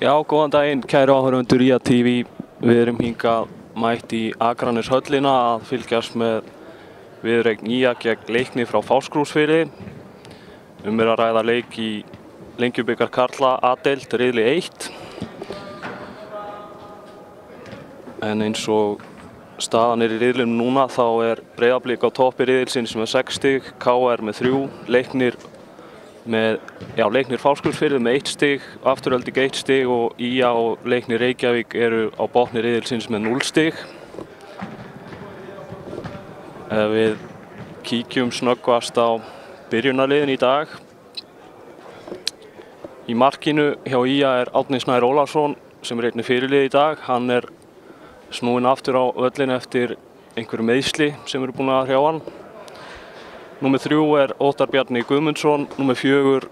Já, góðan daginn, kæru áhorfendur IA TV. Við erum hingað mætt í Akraneshöllina að fylgjast með viðureign IA gegn Leikni frá Fáskrúðsfirði. Er að ræða leik í Lengjubikar karla A-deild riðli 1. En eins og staðan í riðlinum núna þá Breiðablik á toppi riðilsins með 6 stig, KR með 3, Leiknir Fáskrúðsfirði með 1 stig, Afturelding 1 stig og IA og Leiknir Reykjavík eru á botni riðilsins með 0 stig. Ef við kíkjum snöggvast á byrjunarliðin í dag. Í markinu hjá IA Árni Snær Ólafsson sem einnig fyrirliði í dag. Hann snúinn aftur á völlinn eftir einhverju meiðsli sem eru búin að hrjá hann. Númer 3 Óttar Bjarni Guðmundsson, númer 4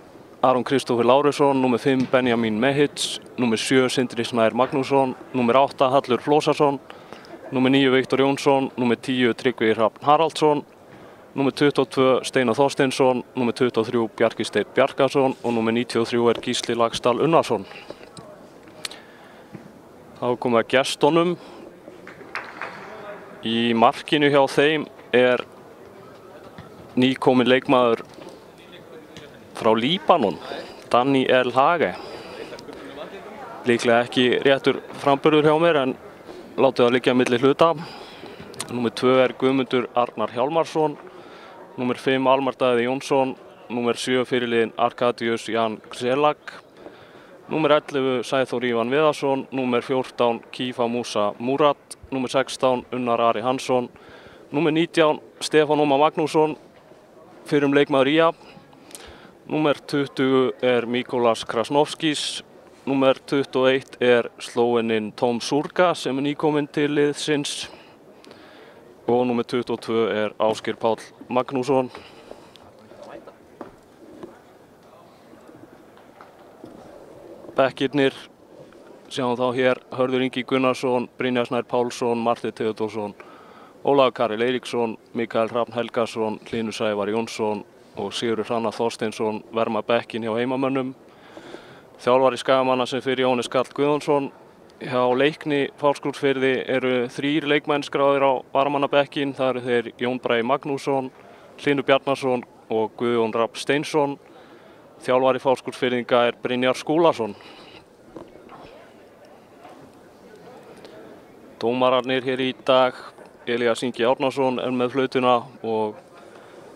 Aron Kristófer Lárusson, númer 5 Benjamin Mehic, númer 7 Sindri Snær Magnússon, númer 8 Hallur Flósason, númer 9 Viktor Jónsson, númer 10 Tryggvi Hrafn Haraldsson, númer 22 Steinar Þorsteinsson, númer 23 Bjarki Steinn Bjarkason og númer 93 Gísli Laxdal Unnarsson. Þá komum við að gestunum. Í markinu hjá þeim nýkominn leikmaður frá Líbanon, Danny El Hage. Líklega ekki réttur framburður hjá mér en látið það liggja milli hluta. Númer 2 Guðmundur Arnar Hjálmarsson, númer 5 Almar Daði Jónsson, númer 7 fyrirliðinn Arkadius Jan Gselak, númer 11 Sæþór Ívan Viðarsson, númer 14 Kífa Músa Múrat, númer 16 Unnar Ari Hansson, númer 19 Stefán Ómar Magnússon, fyrrum leikmaður IA, númer 20 Mikolas Krasnovskis, númer 21 slóveninn Tom Surga sem nýkominn til liðsins og númer 22 Ásgeir Páll Magnússon. Bekkirnir sjáum þá hér Hörður Ingi Gunnarsson, Brynjar Snær Pálsson, Marteinn Theodórsson, Ólafur Karel Eiríksson, Mikael Hrafn Helgason, Hlynur Sævar Jónsson og Sigurður Hrannar Þorsteinsson verma bekkin hjá heimamönnum. Þjálfari Skagamanna sem fyrir Jóhannes Karl Guðjónsson. Hjá Leikni Fáskrúðsfirði eru 3 leikmenn skráðir á varamannabekkin. Það eru þeir Jón Bragi Magnússon, Hlynur Bjarnason og Guðjón Rapp Steinsson. Þjálfari Fáskrúðsfirðinga Brynjar Skúlason. Dómararnir hér í dag: Elías Ingi Árnason með flautuna og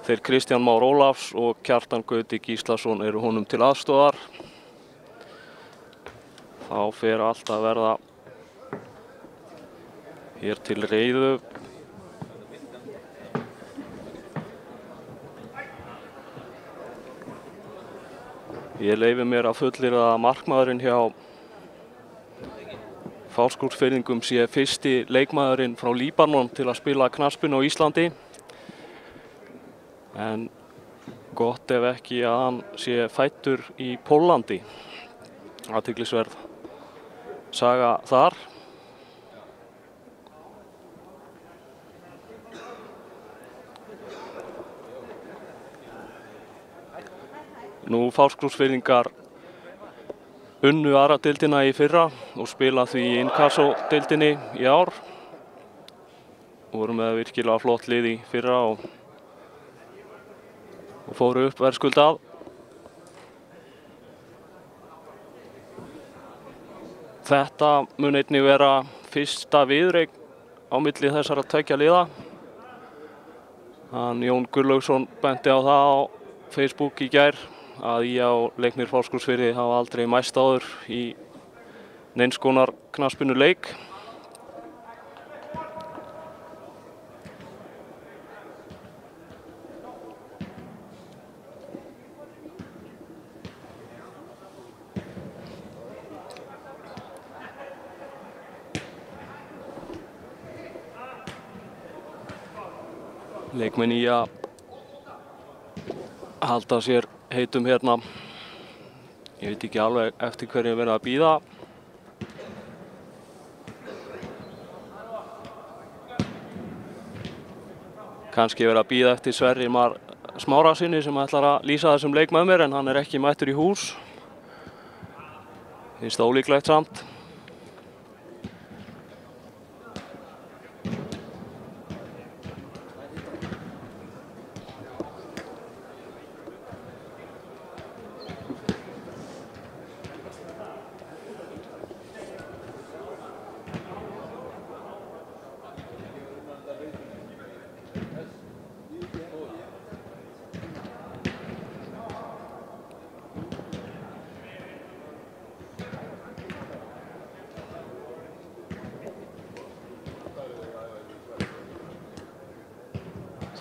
þeir Kristján Már Ólafs og Kjartan Gauti Gíslason eru honum til aðstoðar. Þá fer allt að verða hér til reiðu. Ég leyfi mér að fullyrða að markmaðurinn hjá Fáskrúðsfirðingum sé fyrsti leikmaðurinn frá Líbanon til að spila knattspyrnu á Íslandi. En gott ef ekki að hann sé fæddur í Póllandi. Athyglisverð saga þar. Nú Fáskrúðsfirðingar unnu aðra deildina í fyrra og spila því í Inkasso-deildinni í ár. Voru með virkilega flott lið í fyrra og fóru upp verðskuldað. Þetta mun einnig vera fyrsta viðureign á milli þessara tveggja liða. Jón Gunnlaugsson benti á það á Facebook í gær að IA og Leiknir Fáskrúðsfirði hafa aldrei mæst áður í neins konar knattspyrnuleik. Leikmenn IA halda sér heitum hérna. Ég veit ekki alveg eftir hverju verið að bíða. Kannski verið að bíða eftir Sverri Mar Smárasyni sem ætlar að lýsa þessum leik með mér en hann ekki mættur í hús. Finnst það ólíklegt samt.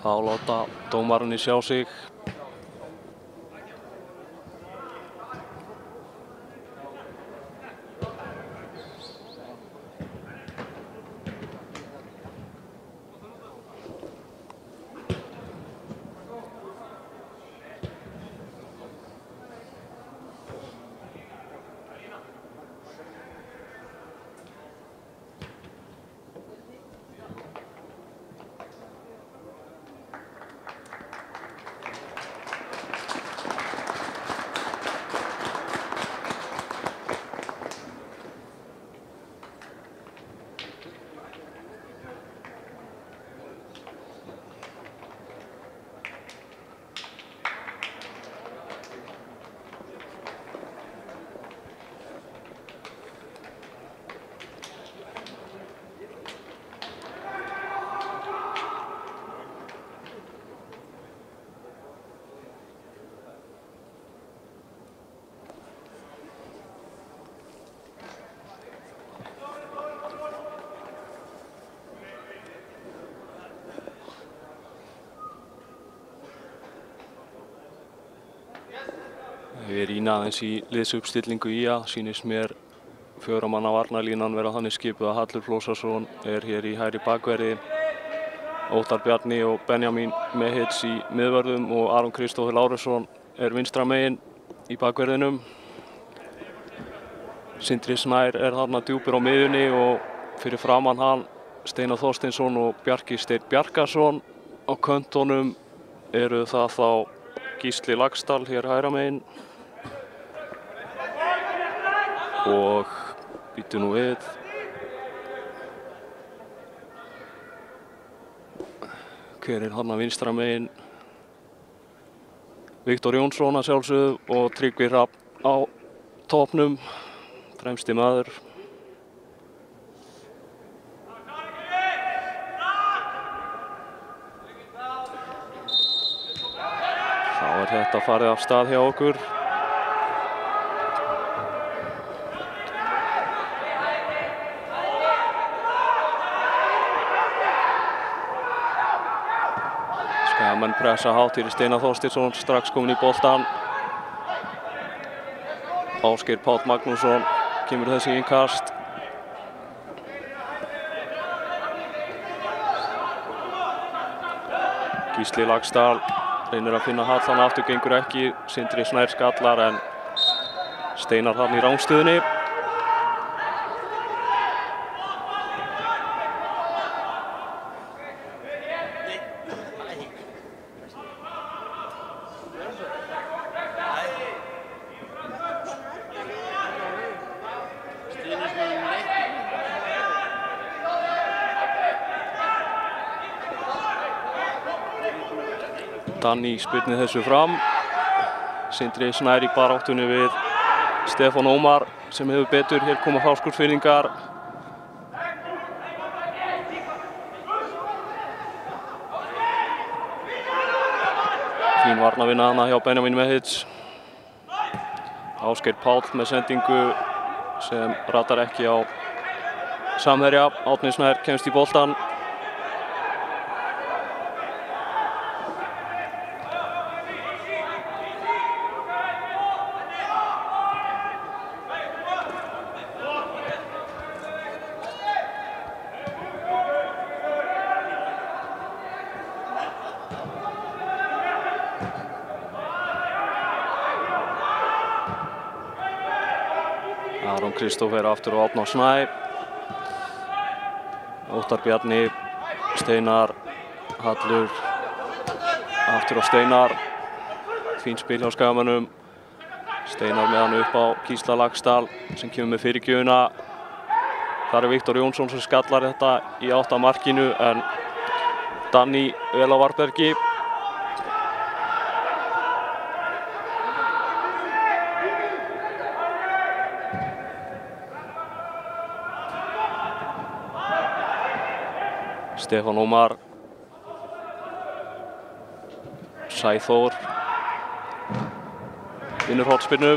Þá láta dómararnir sjá sig. Við rýna aðeins í liðsuppstillingu IA, sýnist mér 4 manna varnarlínan vera þannig skipuð að Hallur Flósason er hér í hægri bakverði, Óttar Bjarni og Benjamin Mehic í miðvörðum og Aron Kristófer Lárusson er vinstra megin í bakverðinum. Sindri Snær er þarna djúpur á miðjunni og fyrir framan hann Steinar Þorsteinsson og Bjarki Steinn Bjarkason. Á köntunum eru það þá Gísli Laxdal hér hægra megin og býtu nú við. Hver er þarna vinstra megin? Viktor Jónsson að sjálfsögðu og Tryggvi Hrafn á topnum, fremsti maður. Þá er þetta farið af stað hjá okkur. Skagamenn pressa hátt hér í Steinar Þorsteinsson, strax komin í boltann. Ásgeir Páll Magnússon kemur þessi innkast. Gísli Laxdal reynir að finna hallan aftur, gengur ekki. Sindri Snær skallar en Steinar hann í rangstöðunni. Danni spyrnir þessu fram. Sindri Snær í baráttunni við Stefán Ómar sem hefur betur. Hér koma Fáskursfirðingar. Fín varnarvinna hana hjá Benjamin Mehic. Ásgeir Páll með sendingu sem ratar ekki á samherja. Árni Snær kemst í boltann. Aron Kristófer aftur á Árna Snæ. Óttar Bjarni, Steinar, Hallur, aftur á Steinar. Fín spil hjá Skagamönnum. Steinar með hann upp á Gísla Laxdal sem kemur með fyrirgjöfuna. Þar Viktor Jónsson sem skallar þetta í átt að markinu en Danny vel á varðbergi. Stefán Ómar. Sæþór. Vinnur hornspyrnu.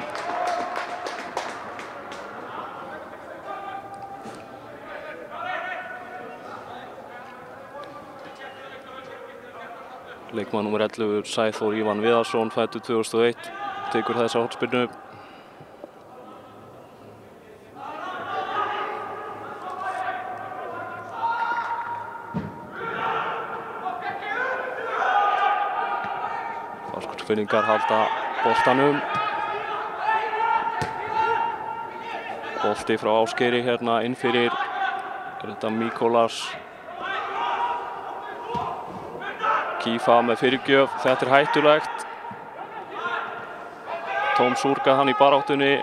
Leikmaður númer 11 Sæþór Ívan Viðarsson, fæddur 2001, tekur þessa hornspyrnu. Fáskursfinningar halda boltanum. Bolti frá Ásgeiri hérna inn fyrir. Þetta Míkolas. Kífa með fyrirgjöf, þetta hættulegt. Tóm Súrga hann í baráttunni.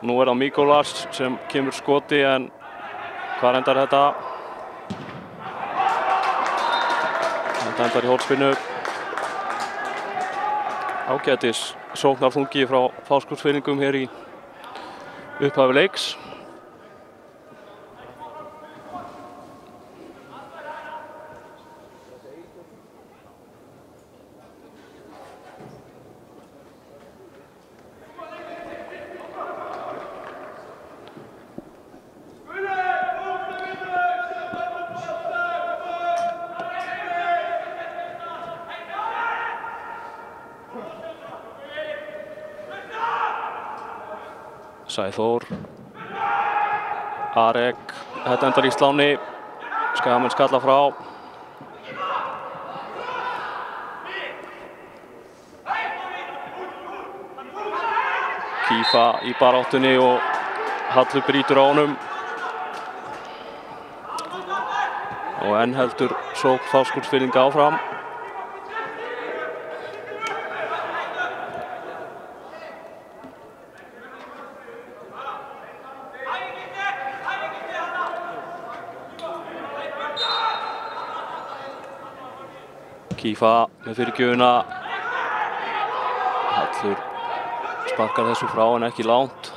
Nú það Míkolas sem kemur skoti en hvað endar þetta? Þetta endar í hornspyrnu. Ágætis sóknarþungi frá Fáskursfinningum hér í upphafi leiks. Sæþór, Arek, þetta endar í sláni, Skagamenn skalla frá. Kífa í baráttunni og Hallur brýtur á honum. Og enn heldur sókn Fáskursfirðinga áfram. Kífa með fyrirgjöfuna. Hallur sparkar þessu frá en ekki langt.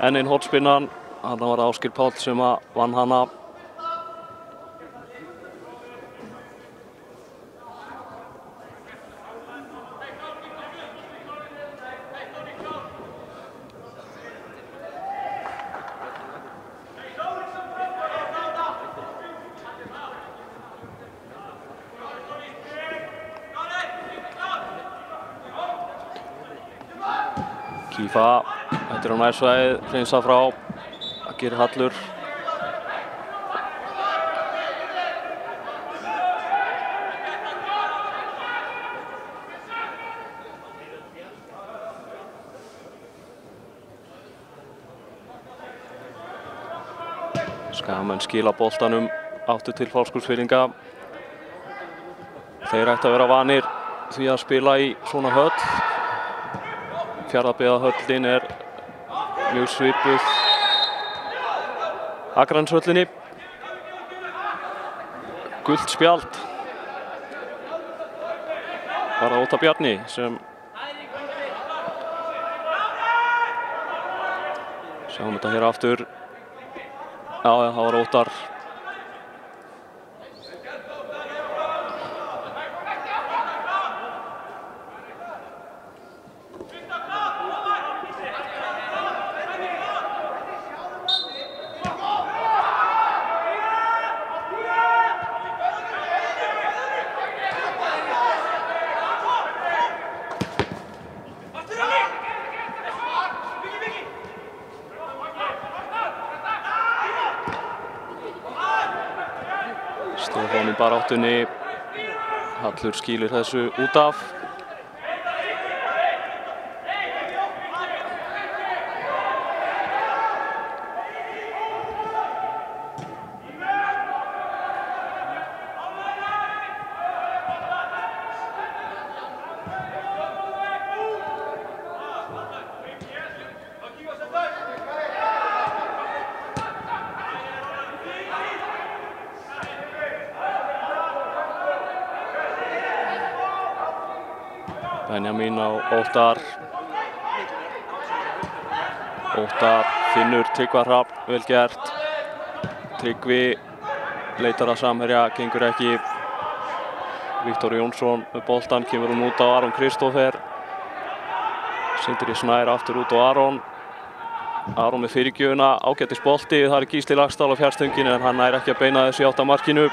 Enn einn hornspyrnan. Þarna var Ásgeir Páll sem vann hana. Kífa, þetta á nærsvæðið, hreinsa frá, það gerir Hallur. Skagamenn skila boltanum aftur til Fáskursfirðinga. Þeir ættu að vera vanir því að spila í svona höll. Fjarðabyggðarhöllin mjög svipuð Akraneshöllinni. Gult spjald. Var það Óttar Bjarni sem sjáum þetta hér aftur. Já, það var Óttar. Stefán í baráttunni. Hallur skýlir þessu út af. Benjamín á Óttar. Óttar finnur Tryggva Hrafn, vel gert. Tryggvi leitar að samherja, gengur ekki. Viktor Jónsson með boltan, kemur hún út á Aron Kristófer. Sindri Snær aftur út á Aron. Aron með fyrirgjöfuna, ágætis bolti, það er Gísli Laxdal á fjarstönginu en hann nær ekki að beina þessu í átt að markinu.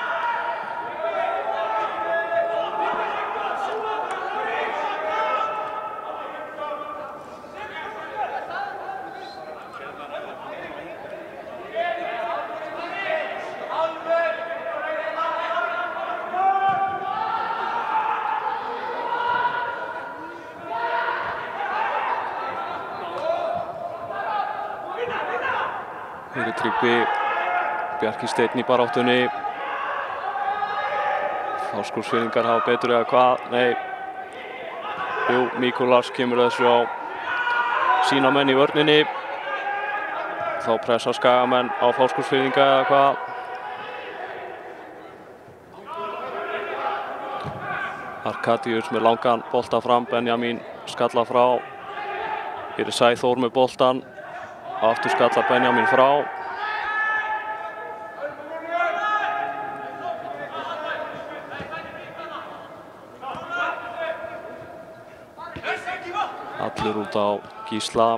Fyrir Tryggvi, Bjarki Steinn í baráttunni. Fáskrúðsfirðingar hafa betur eða hvað? Nei. Jú, Míkolas kemur þessu á sína menn í vörninni. Þá pressa Skagamenn á Fáskrúðsfirðinga eða hvað? Arkadius með langan bolta fram, Benjamín skalla frá. Hér er Sæþór með boltan. Aftur skallar Benjamín frá. Allir út á Gísla.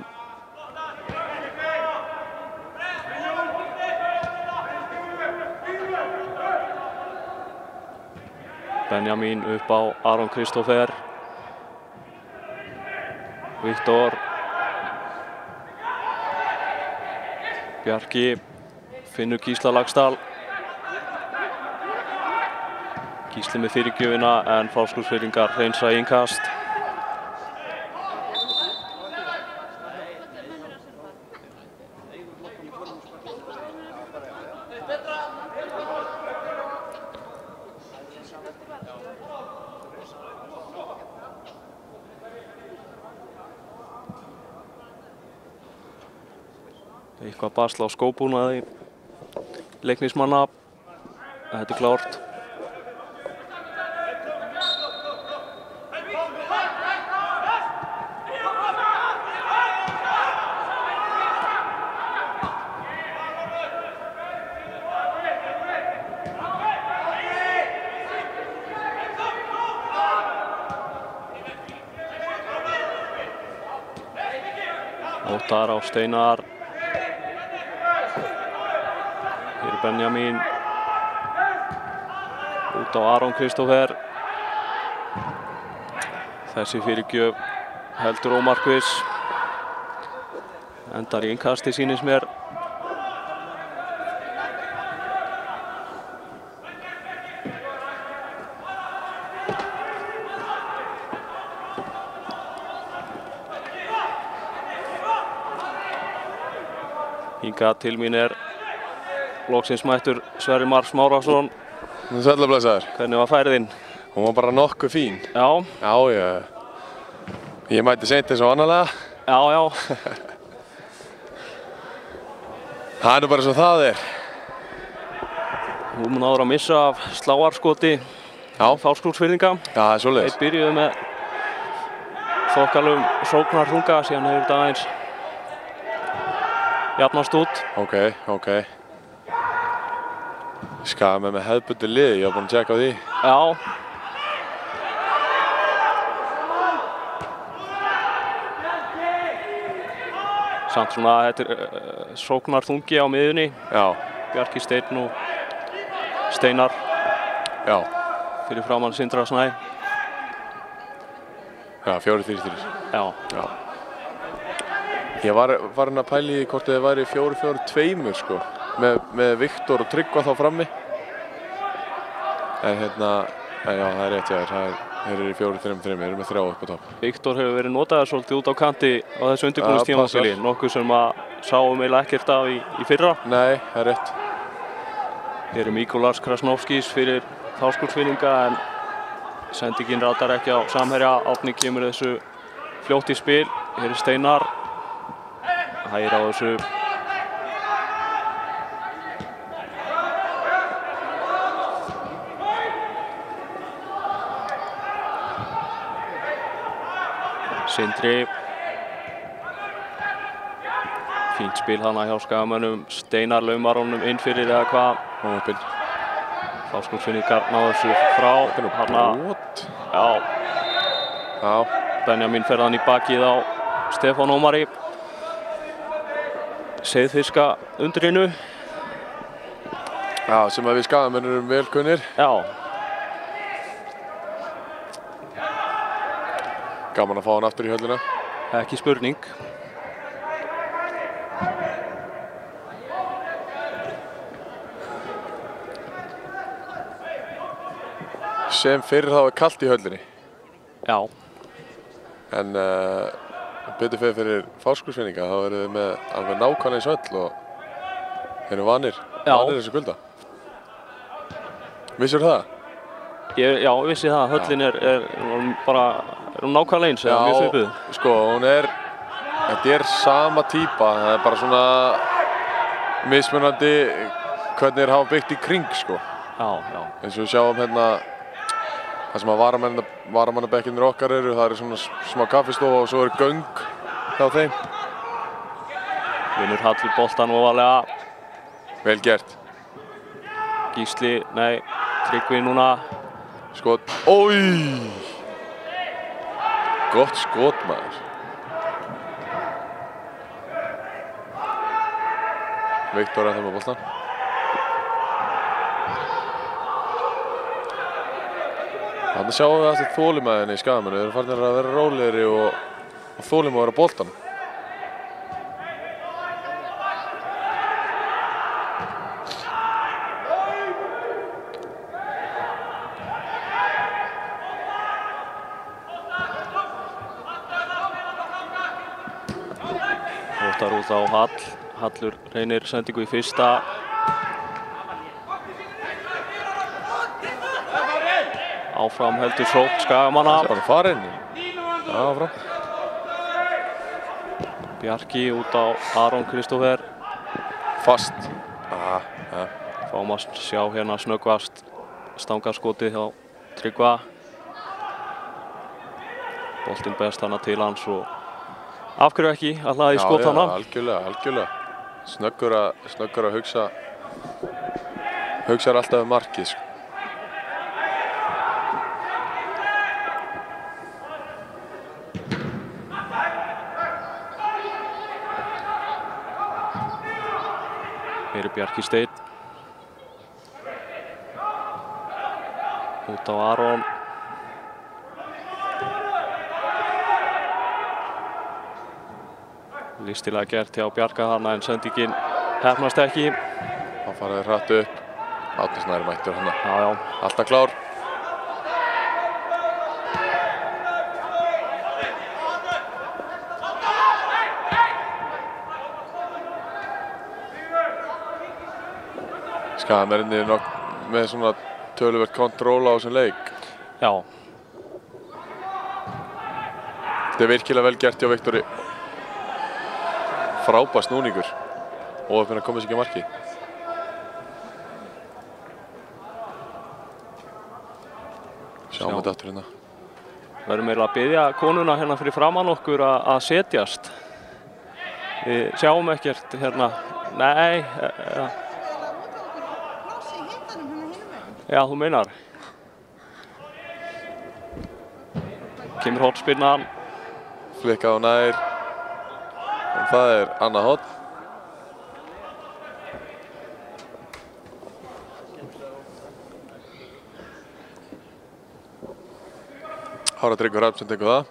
Benjamín upp á Aron Kristófer. Viktor. Bjarki finnur Gísla Laxdal. Gísli með fyrirgjöfina en Fáskrúðsfirðingar hreinsa í innkast. Eitthvað basl á skóbúnaði leiknismanna. Þetta er klárt. Óttar á Steinar. Hér er Benjamín. Út á Aron Kristófer. Þessi fyrirgjöf heldur ómarkviss. Endar í innkasti sýnist mér. Hingað til mín er loksins mættur Sverrir Mar Smárason. Sæll og blessaður. Hvernig var færiðin? Hún var bara nokkuð fín. Já. Já. Ég mætti seint eins og annarlega. Já. Það er nú bara svo það er. Hún náður að missa af sláarskoti Fáskrúðsfirðinga. Já, það er svoleiðis. Þeir byrjuðu með þokkalum sóknarþunga, síðan hefur þetta aðeins jafnast út. Ok. Skagamenn með hefðbundið lið, ég var búinn að tjekka á því. Já. Samt svona, þetta er sóknarþungi á miðjunni. Já. Bjarki Steinn og Steinar. Já. Fyrir framann Sindra Snæ. Já, 4-3-3. Já. Ég var farin að pæla í hvort þið væri 4-4-2 sko, með Viktor og Tryggva þá frammi. En já, það er rétt hjá þér. Þeir eru í 4-3-3, þeir eru með 3 upp á topp. Viktor hefur verið notaður svolítið út á kanti á þessu undirbúningstímabili, nokkuð sem að sáum eiginlega ekkert af í fyrra. Nei, það er rétt. Hér er Míkolas Krasnovskis fyrir Fáskrúðsfirðinga en sendingin ratar ekki á samherja. Árni kemur þessu fljótt í spil. Hér er Steinar. Hægir á þessu. Sindri. Fínt spil hana hjá Skagamönnum. Steinar laumar honum inn fyrir eða hvað. Og uppinn. Fáskursfinningar náðu þessu frá. Brot. Já. Já. Benjamin fer hann í bakið á Stefán Ómari. Seiðfiska undrinu. Já, sem að við Skagamenn erum vel kunnir. Já. Gaman að fá hann aftur í höllina. Ekki spurning. Sem fyrir þá kalt í höllinni. Já. En betur fyrir Fáskursfinninga, þá erum við með alveg nákvæmlega eins höll og erum vanir þessu kulda. Vissir það? Já, vissi það. Höllin er bara nákvæmlega eins, eða mjög svipuð. Já, sko, þetta er sama típa, það er bara svona mismunandi hvernig þeir hafa byggt í kring, sko. Já, já. Eins og við sjáum hérna, það sem að varamannabekkinir okkar eru, það er svona smá kaffistofa og svo eru göng hjá þeim. Vinnur Hallur boltan ofalega. Vel gert. Gísli, nei, Tryggvi núna. Skot. Ói! Gott skot, maður. Viktor ennþá með boltan. Þannig sjáum við aftur þolinmæðinni í Skagamennu. Þeir eru farnir að vera rólegri og þolim að vera boltan. Hóttar út á Hall. Hallur reynir sendingu í fyrsta. Áfram heldur sókn Skagamanna. Það er bara farinn. Áfram. Bjarki út á Aron Kristófer. Fast. Fáum að sjá hérna snöggvast stangarskotið hjá Tryggva. Boltinn best hana til hans og af hverju ekki að hlaða í skot hana. Já, algjörlega. Snöggur að hugsa alltaf markið, sko. Hér er Bjarki Steinn. Út á Aron. Listilega gert hjá Bjarka þarna en sendingin hefnast ekki. Hann faraði hratt upp. Árni Snær mættur hana. Já. Alltaf klár. Skagamennirnir nokk með svona töluvert kontról á þessum leik. Já. Þetta er virkilega vel gert hjá Viktori. Frábær snúningur og að finna að koma sér ekki að marki. Sjáum þetta aftur hérna. Verðum eiginlega að biðja konuna hérna fyrir framan okkur að setjast. Við sjáum ekkert hérna. Nei. Já, þú meinar. Kemur hornspyrnan. Flikkað á nær. Og það er annað horn. Hára Tryggvi Hrafn sem tekur það.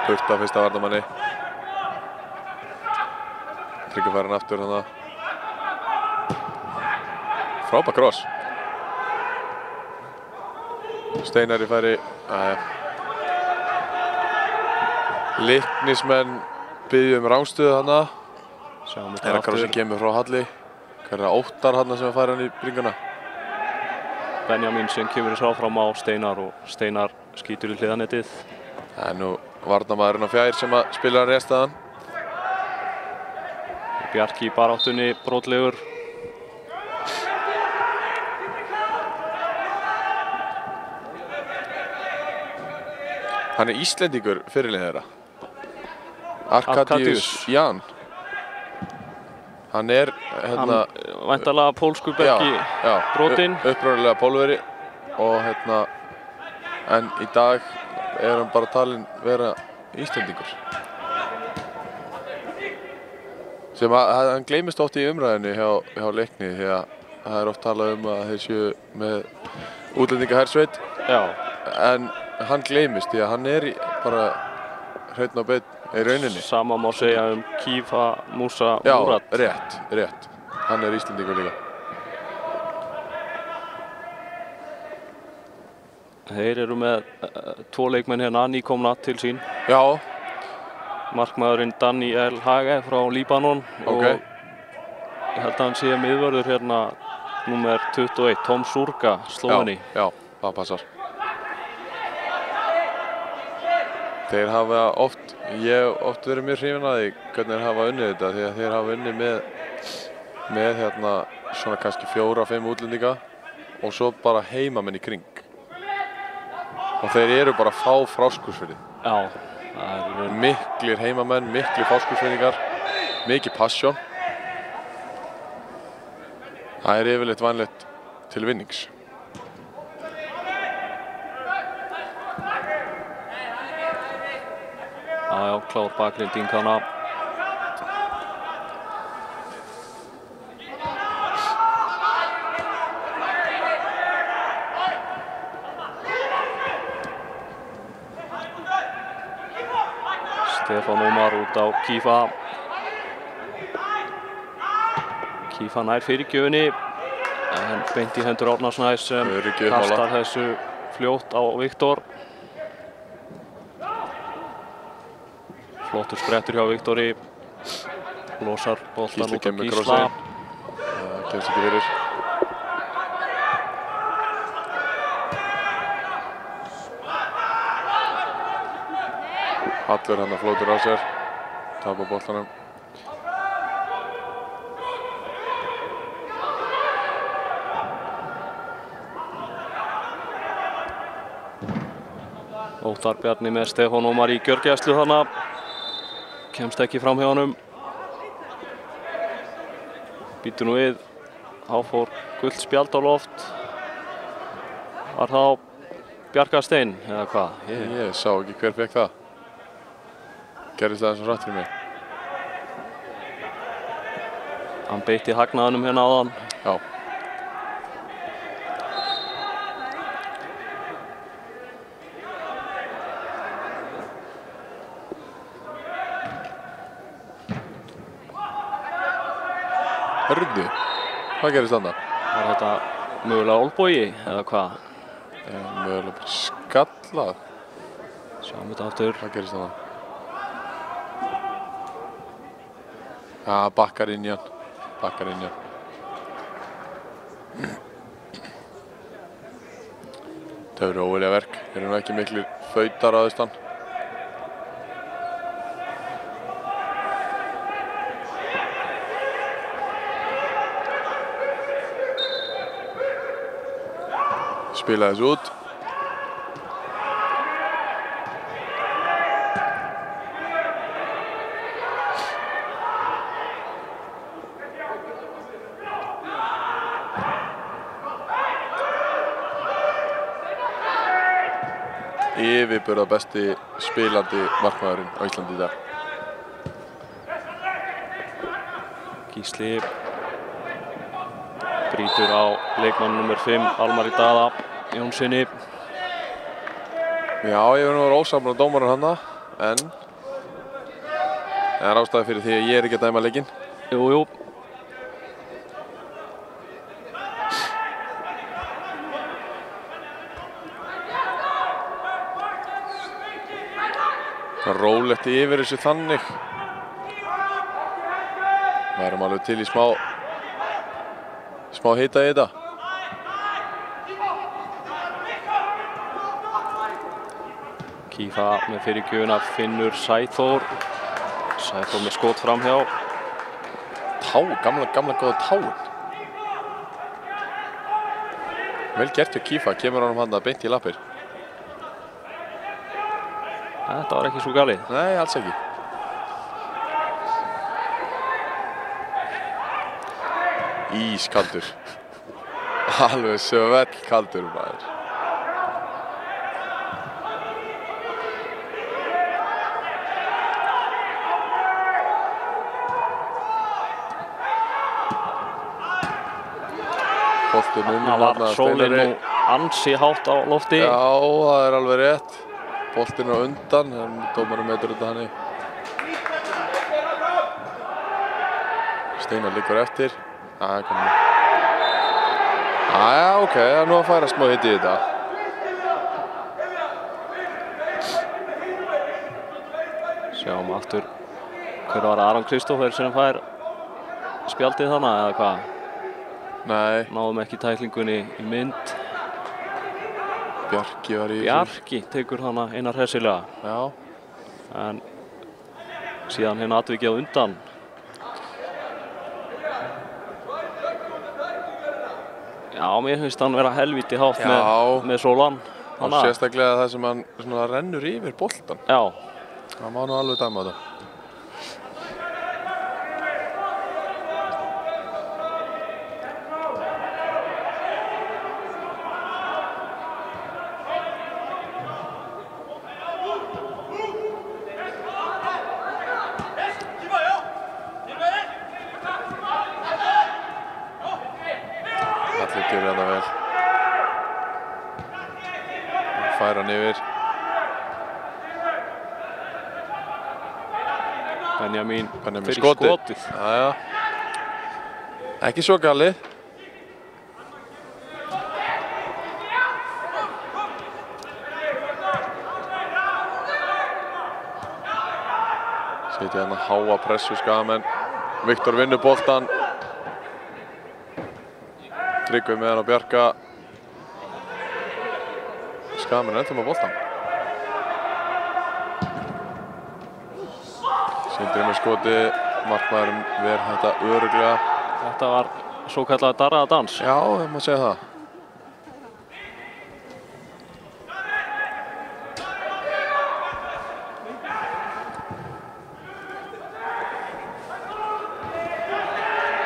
Burt af fyrsta varnarmanni. Tryggvi fær hann aftur þannig að frábær kross. Steinar í færi. Leiknismenn biðja rángstöðu hana. Er að krossin kemur frá Halli. Hver er Óttar hana sem fær hann í bringuna? Benjamin sem kemur þess áfram á Steinar og Steinar skýtur í hliðanettið. Það er nú varnarmaðurinn á fjær sem að spila hann réstaðan. Bjarki í baráttunni, brotlegur. Hann Íslendingur fyrirliði þeirra. Arkadiusz Jan. Hann Hann væntanlega pólskur Bjarki brotinn. Upprunalega Pólveri og en í dag hann bara talinn vera Íslendingur. Sem hann gleymist oft í umræðinni hjá Leikni því að það oft talað að þeir séu með útlendingahersveit. Já. En hann gleymist því að hann bara hreinn og beinn í rauninni. Sama má segja Kifa Musa Murat. Já, rétt. Hann Íslendingur líka. Þeir eru með 2 leikmenn hérna nýkomna til sín. Já. Markmaðurinn Daniel Hage frá Líbanon og ég held að hann sé miðvörður hérna númer 21, Tom Surga, Slóveni. Já, það passar. Þeir hafa ég hef oft verið mjög hrifinn af því hvernig þeir hafa unnið þetta því að þeir hafa unnið með svona kannski 4-5 útlendinga og svo bara heimamenn í kring. Og þeir eru bara fá Fáskrúðsfirði. Já. Miklir heimamenn, miklir Fáskrúðsfirðingar, mikið passion. Það yfirleitt vanlegt til vinnings. Já, klár bakrilding hana. Stefán Ómar út á Kifa. Kifa nær fyrirgjöfinni en beint í hendur Árna Snæs sem kastar þessu fljótt á Viktor. Flottur sprettur hjá Viktori. Losar boltan út á Gísla. Það kemst ekki fyrir. Hallur hann flótur á sér. Tapar boltanum. Óttar Bjarni með Stefán Ómar í gjörgæslu þarna. Kemst ekki fram hjá honum. Býtur nú við. Þá fór gult spjald á loft. Var þá Bjarkasteinn eða hvað? Ég sá ekki hver fékk það. Gerðist það eins og rætt fyrir mig. Hann beitti hagnaðinum hérna áðan. Já. Hörðu, hvað gerist þarna? Var þetta mögulega olbogi eða hvað? Mögulega bara skallað. Sjáum þetta aftur. Hvað gerist þarna? Bakkar inn í hann. Það verður óvilja verk. Þeir eru nú ekki miklir fautar á austan. Spila þessu út. Yfirburða besti spilandi markmaðurinn á Íslandi í dag. Gísli brýtur á leikmann nr. 5, Almari Daða Jónssoni. Já, ég verður nú ósammála dómarinn hana, en það er ástæða fyrir því að ég ekki að dæma leikinn. Jú. Rólegt yfir þessu þannig. Við erum alveg til í smá hita í þetta. Kifa með fyrirgjöfuna finnur Sæþór. Sæþór með skot framhjá. gamla góða táin. Vel gert hjá Kífa, kemur honum hann að beint í lappir. Þetta var ekki svo galið. Nei, alls ekki. Ískaldur. Alveg svellkaldur maður. Boltinn Það var sólinn nú ansi hátt á lofti. Já, það er alveg rétt. Boltinn á undan, dómarinn metur þetta hann í. Steinar liggur eftir. Það komið. Já, ok, það er nú að færa smá hitt í þetta. Sjáum aftur hver var Aron Kristófer sem fær spjaldið þarna eða hvað? Nei. Náðum ekki tæklingunni í mynd. Bjarki var í... Bjarki tekur hana Einar hressilega. Já. En síðan hérna atvikið á undan. Já, mér finnst hann vera helvíti hátt með Solan. Og sérstaklega það sem hann svona rennur yfir boltan. Já. Það má nú alveg dæma þetta. Færa hann yfir. Benjamin fyrir skotið. Jæja. Ekki svo galið. Setja hann að háa pressu Skagamenn. Viktor vinnur boltan. Tryggvi með hann á Bjarka. Skagamenn ennþá með boltan. Sindri með skoti, markmaðurinn ver þetta örugglega. Þetta var svo kallað darraðadans. Já, það má segja það.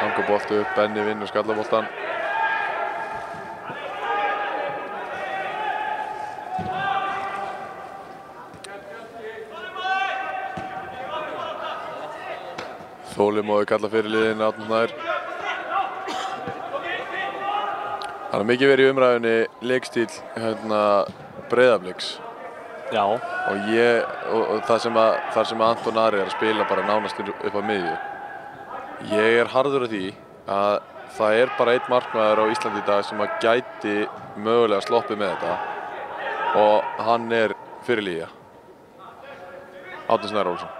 Hangur bolti upp, Benni vinnur skallaboltan. Þolinmóður kalla fyrir liðin Árni Snær. Það er mikið verið í umræðunni leikstíl Breiðabliks. Já. Og þar sem Anton Ari er að spila bara nánast upp á miðju. Ég er harður á því að það er bara einn markmaður á Íslandi í dag sem að gæti mögulega sloppið með þetta. Og hann er fyrirliði. Árni Snær Ólafsson.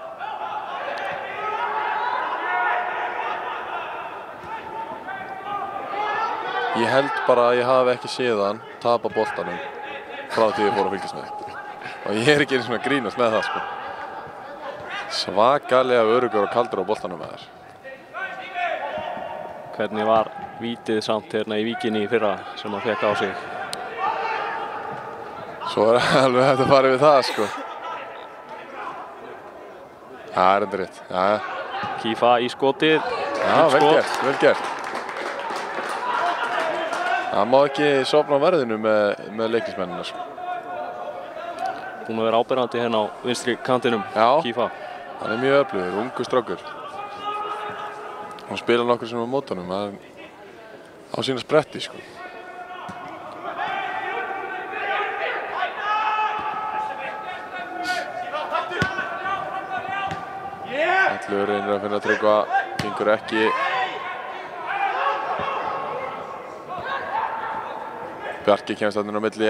Ég held bara að ég hafi ekki séð hann tapa boltanum frá því ég fór að fylgjast með. Og ég er ekki einu svona að grínast með það, sko. Svakalega öruggur og kaldur á boltanum með þér. Hvernig var vítið samt hérna í Víkinni í fyrra sem hann fekk á sig? Svo er alveg hægt að fara yfir það, sko. Það er enda rétt. Ja. Kífa í skotið. Já, vel gert, vel gert. Það má ekki sofna á verðinu með leiknismennina, sko. Búinn að vera áberandi hérna á vinstri kantinum, Kífa. Hann er mjög öflugur, ungur strákur. Hann spila nokkur sem á mótunum, hann á sína spretti, sko. Ellu reynir að finna Tryggva, gengur ekki. Bjarki kemst þarna á milli,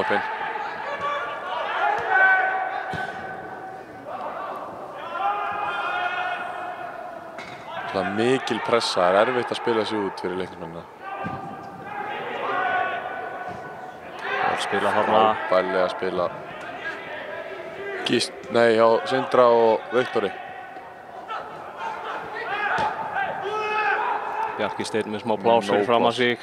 opinn. Það er mikil pressa, það er erfitt að spila sig út fyrir leiknismennina. Spila þarna. Bæli að spila. Hjá Sindra og Viktori. Bjarki Steinn með smá plás fyrir fram að sig.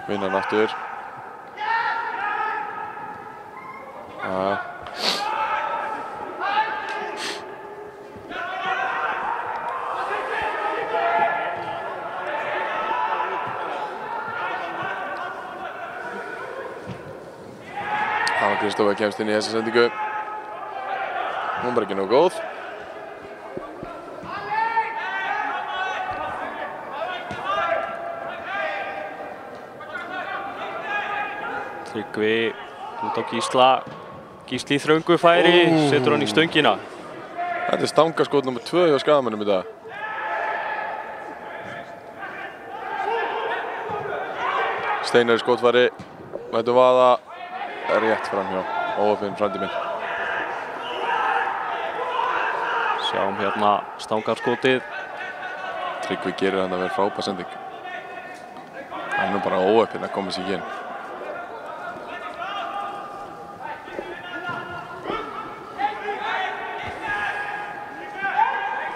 Vinnan aftur. Hanna Kristófer kemst inn í þessa sendingu. Hún bara ekki nógu góð. Tryggvi út á Gísla. Gísli í þröngu færi, setur hann í stöngina. Þetta stangaskot nr. 2 hjá Skagamönnum í dag. Steinar í skotfæri. Mættu vaða. Rétt framhjá. Óöfinn frændi minn. Sjáum hérna stangarskotið. Tryggvi gerir hann að vera frábær sending. Hann er nú bara óöfinn að koma sér ekki inn.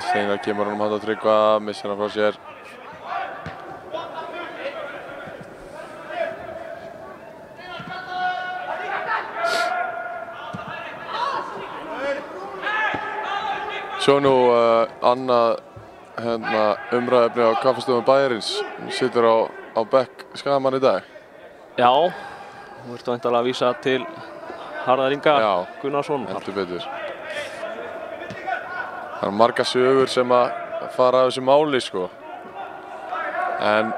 Steinar kemur hann að Tryggva, missir hann frá sér. Svo nú annað umræðefni á kaffestofum Bæjarins. Hún situr á bekk Skagamanna í dag. Já, þú ert væntanlega að vísa til Harðar Inga Gunnarsson. Heldur betur. Það eru margar sögur sem að fara af þessu máli, sko. En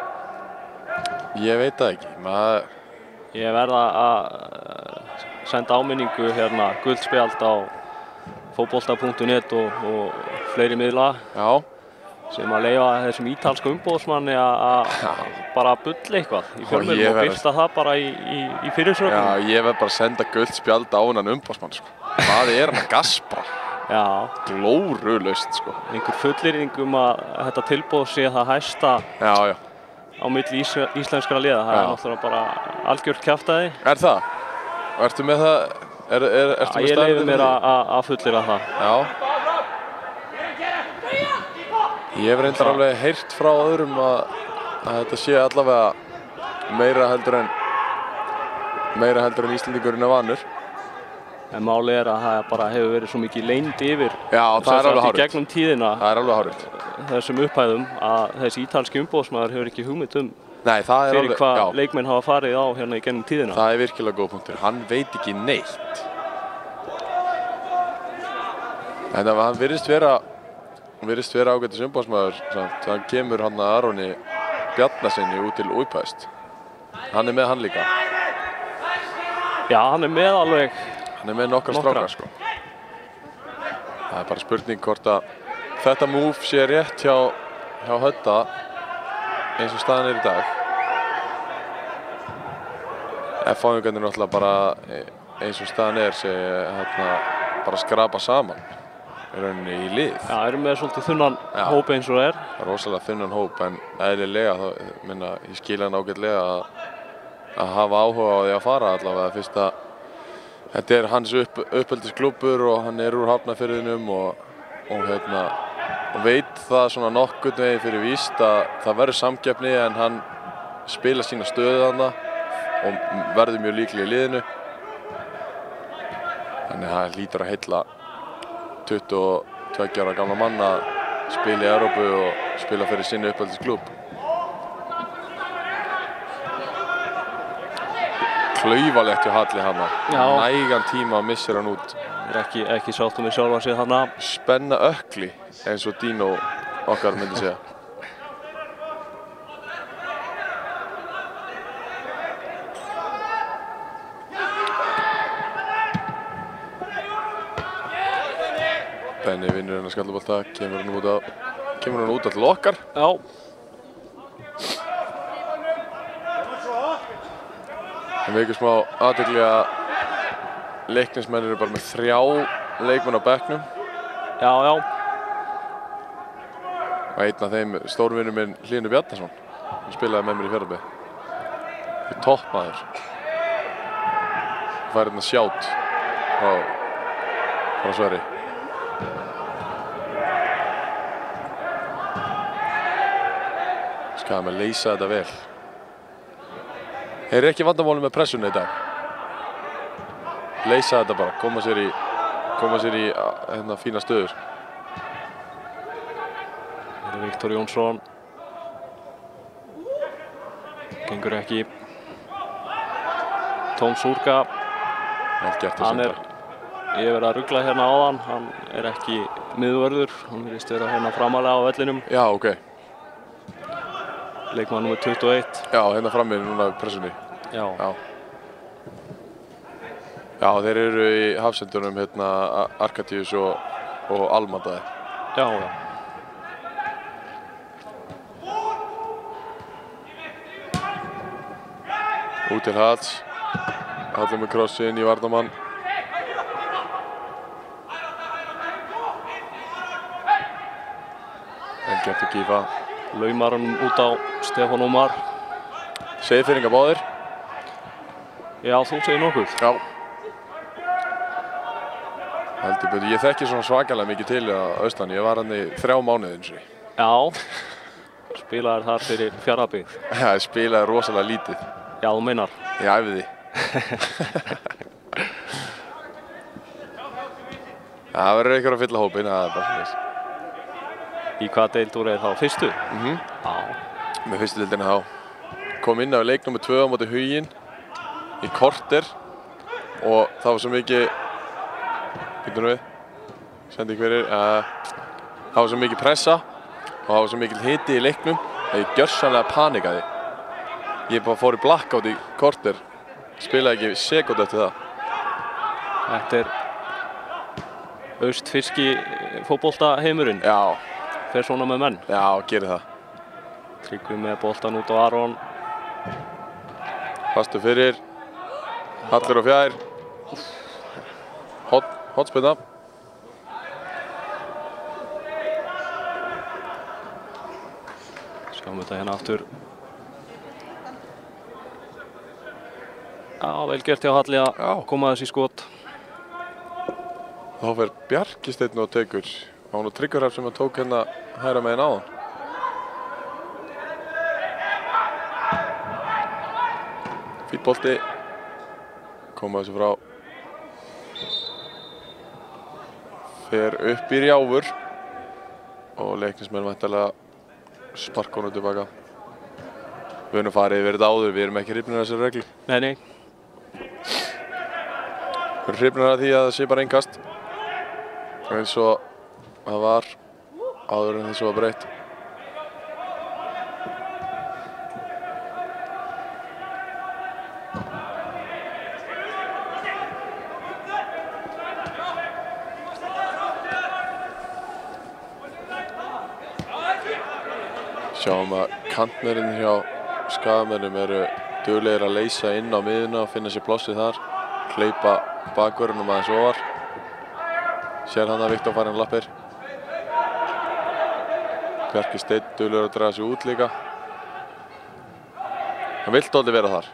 ég veit það ekki. Ég verða að senda áminningu hérna, gult spjald á fótbolta.net og fleiri miðla. Já. Sem að leyfa þessum ítalska umboðsmanni að bara bulla eitthvað í fjölmiðlum og birta það bara í fyrirsögnum. Já, ég verð bara að senda gult spjald á hennan umboðsmann, sko. Það er hann að gaspra. Já. Glórulaust, sko. Einhver fullyrðing að þetta tilboð sé það hæsta á milli íslenskra liða. Það er náttúrulega bara algjört kjaftæði. Er það? Og ertu með það? Ég leyfi mér að fullyrða það. Já. Ég hef reyndar alveg heyrt frá öðrum að þetta sé allavega meira heldur en Íslendingurinn er vanur. En málið er að það bara hefur verið svo mikið leynd yfir í gegnum tíðina. Það er alveg hárrétt. Þessum upphæðum að þessi ítalski umboðsmaður hefur ekki hugmynd fyrir hvað leikmenn hafa farið á hérna í gegnum tíðina. Það er virkilega góð punktur. Hann veit ekki neitt. En hann virðist vera ágætis umboðsmaður. Þannig kemur hann að Aroni Bjarnasyni út til Úlfhæst. Hann er með hann líka. Já, hann er með alveg. Hann er með nokkra strákar, sko. Það er bara spurning hvort að þetta move sé rétt hjá Hödda eins og staðan er í dag. F-fáingarnir náttúrulega bara eins og staðan er sé bara skrapa saman í rauninni í lið. Já, erum með svolítið þunnan hóp eins og það er. Það er rosalega þunnan hóp en eðlilega, ég skil hann ágætlega að hafa áhuga á því að fara allavega fyrst að þetta er hans uppeldisklúbbur og hann er úr Hafnarfirðinum og veit það svona nokkurn veginn fyrir víst að það verður samkeppni en hann spila sína stöðu þarna og verður mjög líklega í liðinu. Þannig að það hlýtur að heilla 22 ára gamla mann að spila í Evrópu og spila fyrir sinni uppeldisklúbb. Klaufalegt hjá Halli hana. Nægan tíma missir hann út. Ekki sáttum við sjálfa sig hana. Spenna ökli eins og Dino okkar myndi segja. Benni vinnur hennar skallabolta, kemur hann út til okkar. Já. Það vekur smá athygli að leiknismenn eru bara með 3 leikmenn á bekknum. Já. Og einn af þeim stórvinur minn Hlynur Bjarnason. Hann spilaði með mér í Fjarðabyggð. Það er toppmaður. Það fær hérna sjátt frá Sverri. Skagamenn leysa þetta vel. Þeir eru ekki vandamáli með pressunni í dag. Leysa þetta bara, koma sér í hérna fína stöður. Það er Viktor Jónsson. Gengur ekki. Tóm Súrka. Vel gert að Hann senda. ég hef verið að rugla hérna áðan. Hann er ekki miðvörður. Hann virðist vera hérna framalega á vellinum. Já, ok. Leikmaður númer 21. Já, hérna frammi núna í pressunni. Já. Já. Já, þeir eru í hafsendunum hérna Arkadius og Almadaði. Já, já. Út til Halls. Hallur með krossi inn í varnarmann. En gert að gífa. Laumar hann út á Stefán Ómar. Seiðfyrringar báðir. Já, þú segir nokkuð. Já. Heldur betur. Ég þekki svona svakalega mikið til að austan. Ég var hann í 3 mánuði eins og. Já. Spilaðir þar fyrir Fjarðabyggð. Já, ég spilaði rosalega lítið. Já, þú meinar. Ég æfði. Það verður eitthvað að fylla hópinn, það er bara svona. Í hvaða deild voru þeir þá? Fyrstu? Já. Með fyrstu deildina þá. Kom inn á leik nr. 2 á móti Huginn í korter og það var svo mikið, býtum við, sendi hverjir, það var svo mikið pressa og það var svo mikið hiti í leiknum að ég gjörsamlega panikaði. Ég bara fór í blackout í korter, spilaði ekki sekúndu eftir það. Þetta er austfirski fótboltaheimurinn. Já. Fer svona með menn. Já, gerir það. Tryggvi með boltan út á Aron. Fastur fyrir. Hallur og Fjær. Hotspinna. Sjáum þetta hérna aftur. Já, vel gert hjá Halli að koma þess í skot. Þá fer Bjarki Steinn og tekur. Það var nú Tryggvi Hrafn sem að tók hérna hægra megin áðan. Fínn bolti. Koma þessu frá. Fer upp í Rjáfur. Og Leiknismenn væntanlega sparka honum tilbaka. Við erum farið yfir þetta áður, við erum ekki hrifnir af þessari reglu. Nei. Við erum hrifnir af því að það sé bara innkast. Eins og það var áður en þessu var breytt. Sjáum að kantmennirnir hjá Skagamönnum eru duglegir að leysa inn á miðuna og finna sér plássið þar. Hleypa bakvörðunum aðeins ofar. Sér hann að Viktor farinn lappir. Bjarki Steinn duglegur að draga sig út líka. Hann vill dálítið vera þar.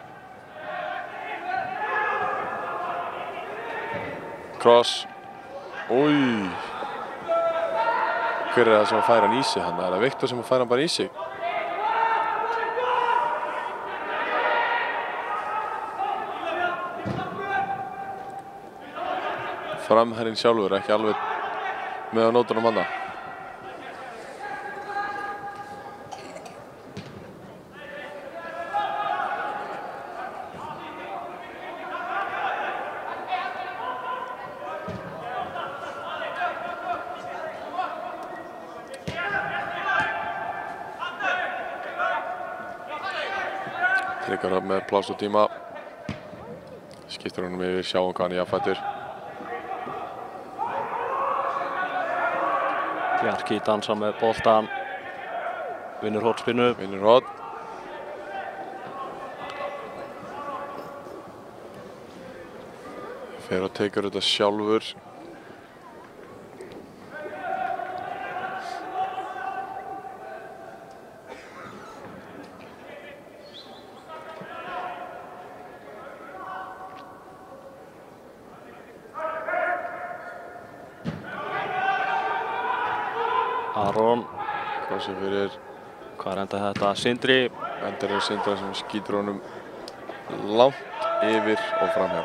Kross. Új. Hver er það sem að færa hann í sig hann? Er það Viktor sem að færa hann bara í sig? Framherinn sjálfur, ekki alveg með á nótunum hana. Tryggvar með pláss og tíma. Skiptir honum yfir, sjáum hvað hann er jafnfættur. Bjarki dansa með boltan. Vinnur hornspinnu. Vinnur horn. Fer og tekur þetta sjálfur. Aron. Krossið fyrir. Hvað enda þetta? Sindri. Endar Sindra sem skýtur honum langt yfir og framhjá.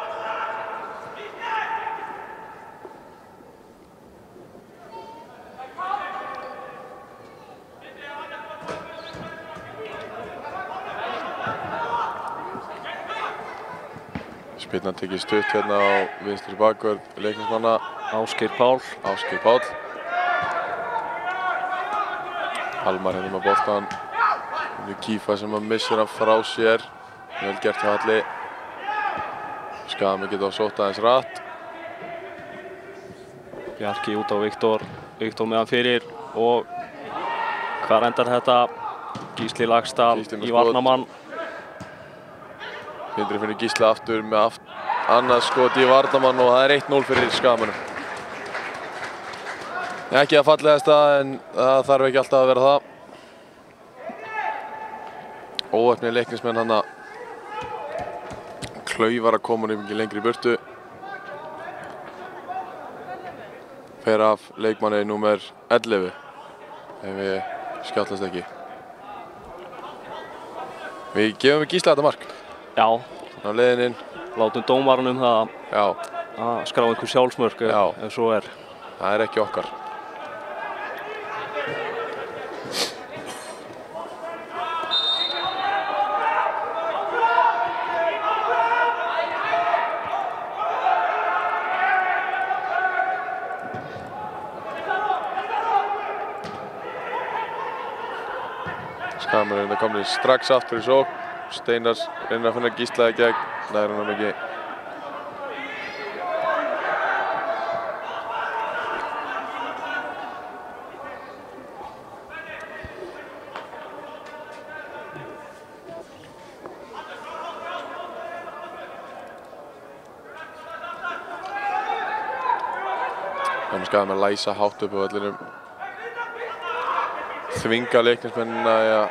Spyrnan tekið stutt hérna á vinstri bakvörð leiknismanna. Ásgeir Pál. Ásgeir Pál. Almar hérna með boltan. Kífa sem að missir hann frá sér. Vel gert hjá Halli. Skami geta sótt aðeins rætt. Bjarki út á Viktor. Viktor með hann fyrir og hvað endar þetta? Gísli Laxdal í varnarmann. Sindri finnur Gísla aftur með annað skot í varnarmann og það er 1-0 fyrir Skamunum. Ekki að fallegasta en það þarf ekki alltaf að vera það. Óheppnir leiknismenn hann að Klaufar að koma honum ekki lengri í burtu. Fer af leikmanni númer 11 ef við skjátlast ekki. Við gefum við Gísla þetta mark. Já. Á leiðinn inn. Látum dómarann það Já. Að skrá einhver sjálfsmörk ef svo er. Það er ekki okkar. Skamur er komin strax aftur í sókn. Steinar reynir að finna Gísla í gegn. Nær hann ekki. Þannig Skamur að læsa hátt upp á vellinum. Þvinga leiknismennina í að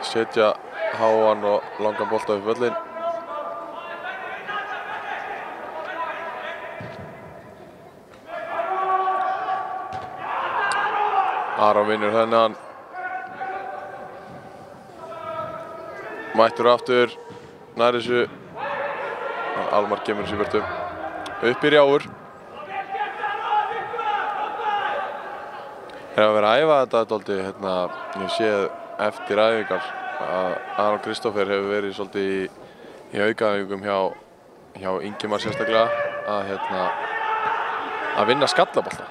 setja háan og langan bolta upp völlin. Aron vinnur þennan. Mættur aftur. Nær þessu. Almar kemur þessu í burtu. Upp í rjáur. Þeir hafa verið að æfa þetta dálítið, ég séð eftir æfingar að Aron Kristófer hefur verið svolítið í aukaæfingum hjá Ingimar sérstaklega að vinna skallabolta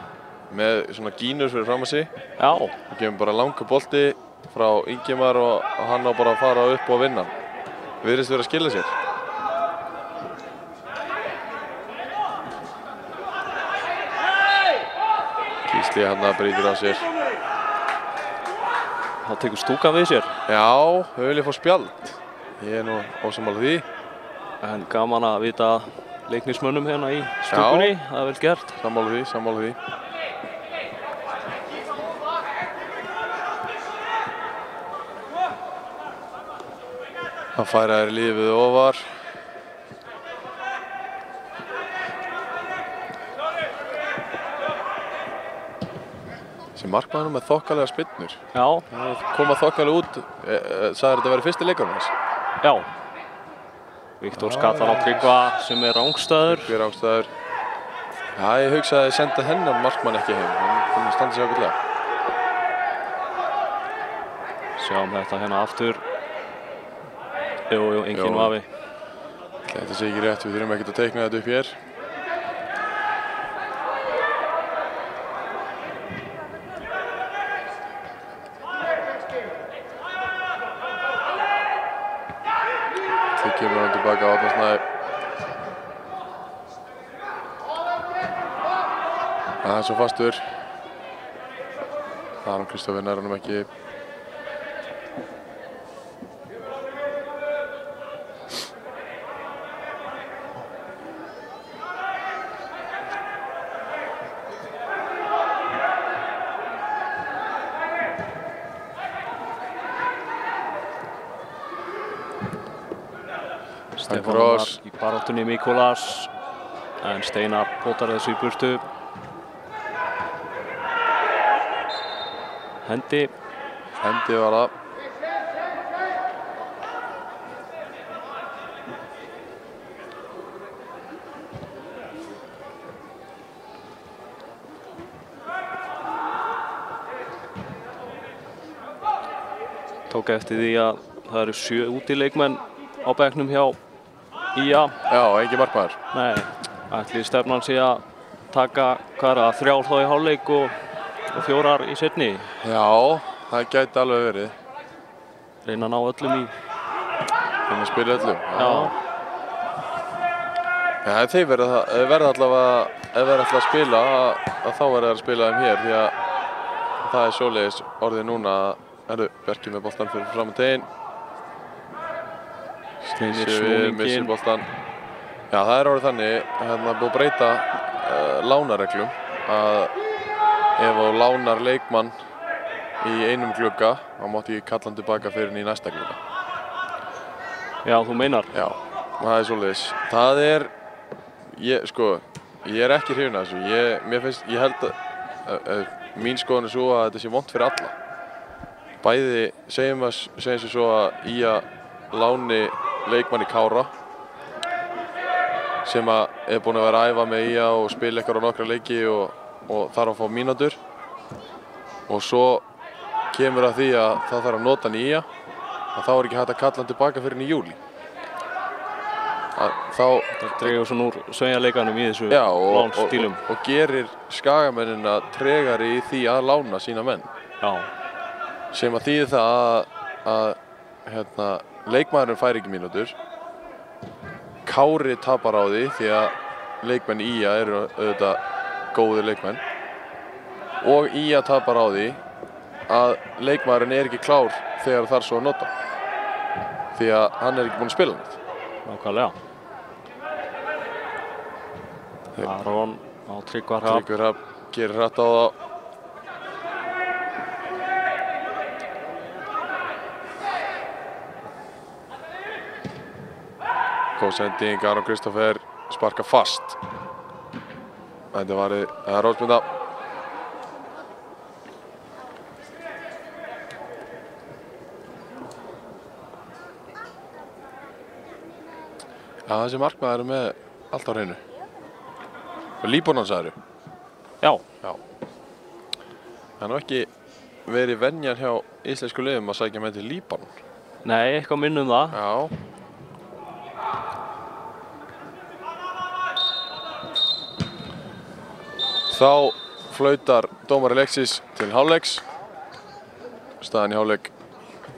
með svona gínur fyrir fram að sig. Já. Það kemur bara langur bolti frá Ingimar og hann á bara að fara upp og vinna. Virðist vera að skila sér. Gísli hann brýtur á sér. Það tekur stúkan við sér. Já, þau vilja fá spjald. Ég er nú ósammála því. En gaman að vita leiknismönnum hérna í stúkunni. Já. Það er vel gert. Sammála því, sammála því. Það færaðir lífið ofar. Þessi markmaður með þokkalega spyrnur. Já. Það koma þokkalega út. Sagðir þetta verið fyrsti leikurinn hans? Já. Viktor skallar á Tryggva sem er rángstæður. Tryggvi er rángstæður. Já, ég hugsaði að senda hennan markmann ekki heim. Hann kunni standa sig ágætlega. Sjáum þetta hérna aftur. Jú, enginn vafi. Þetta sé ekki rétt, við þurfum ekkert að teikna þetta upp hér. Þið kemur hann tilbaka á Árna Snæ. Það er svo fastur. Aron Kristófer nær honum ekki. Stefán var í baráttunni Mikulas en Steinar potar þessu í burtu. Hendi. Hendi var það. Tók eftir því að það eru 7 útileikmenn á bekknum hjá IA. Já, engin markmaður. Nei, ætli stefnan sé að taka, hvað er það, 3 þá í hálfleik og 4 í seinni. Já, það gæti alveg verið. Reyna að ná öllum í. Reyna að spila öllum. Já. Já, þeir verða allavega, ef þeir ætla að spila, að þá verða þeir að spila þeim hér því að það er svoleiðis orðið núna. Bjarki með boltan fyrir fram og teginn. Missir boltan. Já, það er orðið þannig, búið að breyta lánareglum að ef þú lánar leikmann í einum glugga, þá mátti ég kalla hann tilbaka fyrir hann í næsta glugga. Já, þú meinar? Já, það er svoleiðis. Það er, ég er ekki hrifinn af þessu. Ég held að mín skoðun er svo að þetta sé vont fyrir alla. Bæði segjum sér svo að IA láni leikmann í Kára sem er búinn að vera að æfa með IA og spila eitthvað á nokkra leiki og þarf að fá mínútur og svo kemur að því að það þarf að nota hann í IA og þá er ekki hægt að kalla hann tilbaka fyrir hann í júlí. Það dregur svona úr sveigjanleikanum í þessu lánsstílum. Og gerir Skagamennina tregari í því að lána sína menn. Já. Sem að þýðir það að leikmaðurinn fær ekki mínútur. Kári tapar á því því að leikmenn IA eru auðvitað góðir leikmenn. Og IA tapar á því að leikmaðurinn er ekki klár þegar þarf svo að nota. Því að hann er ekki búinn að spila neitt. Nákvæmlega. Aron á Tryggvar Hrafn. Tryggvar Hrafn gerir hratt á það. Góð sending, Aron Kristoffer sparkar fast. Þetta var rótmynda. Já, þessi markmaður er með allt á hreinu. Líbanon sagðirðu? Já. Já. Það er nú ekki verið venjan hjá íslensku liðum að sækja með til Líbanon. Nei, eitthvað minnum það. Já. Þá flautar dómari leiksins til hálfleiks. Staðan í hálfleik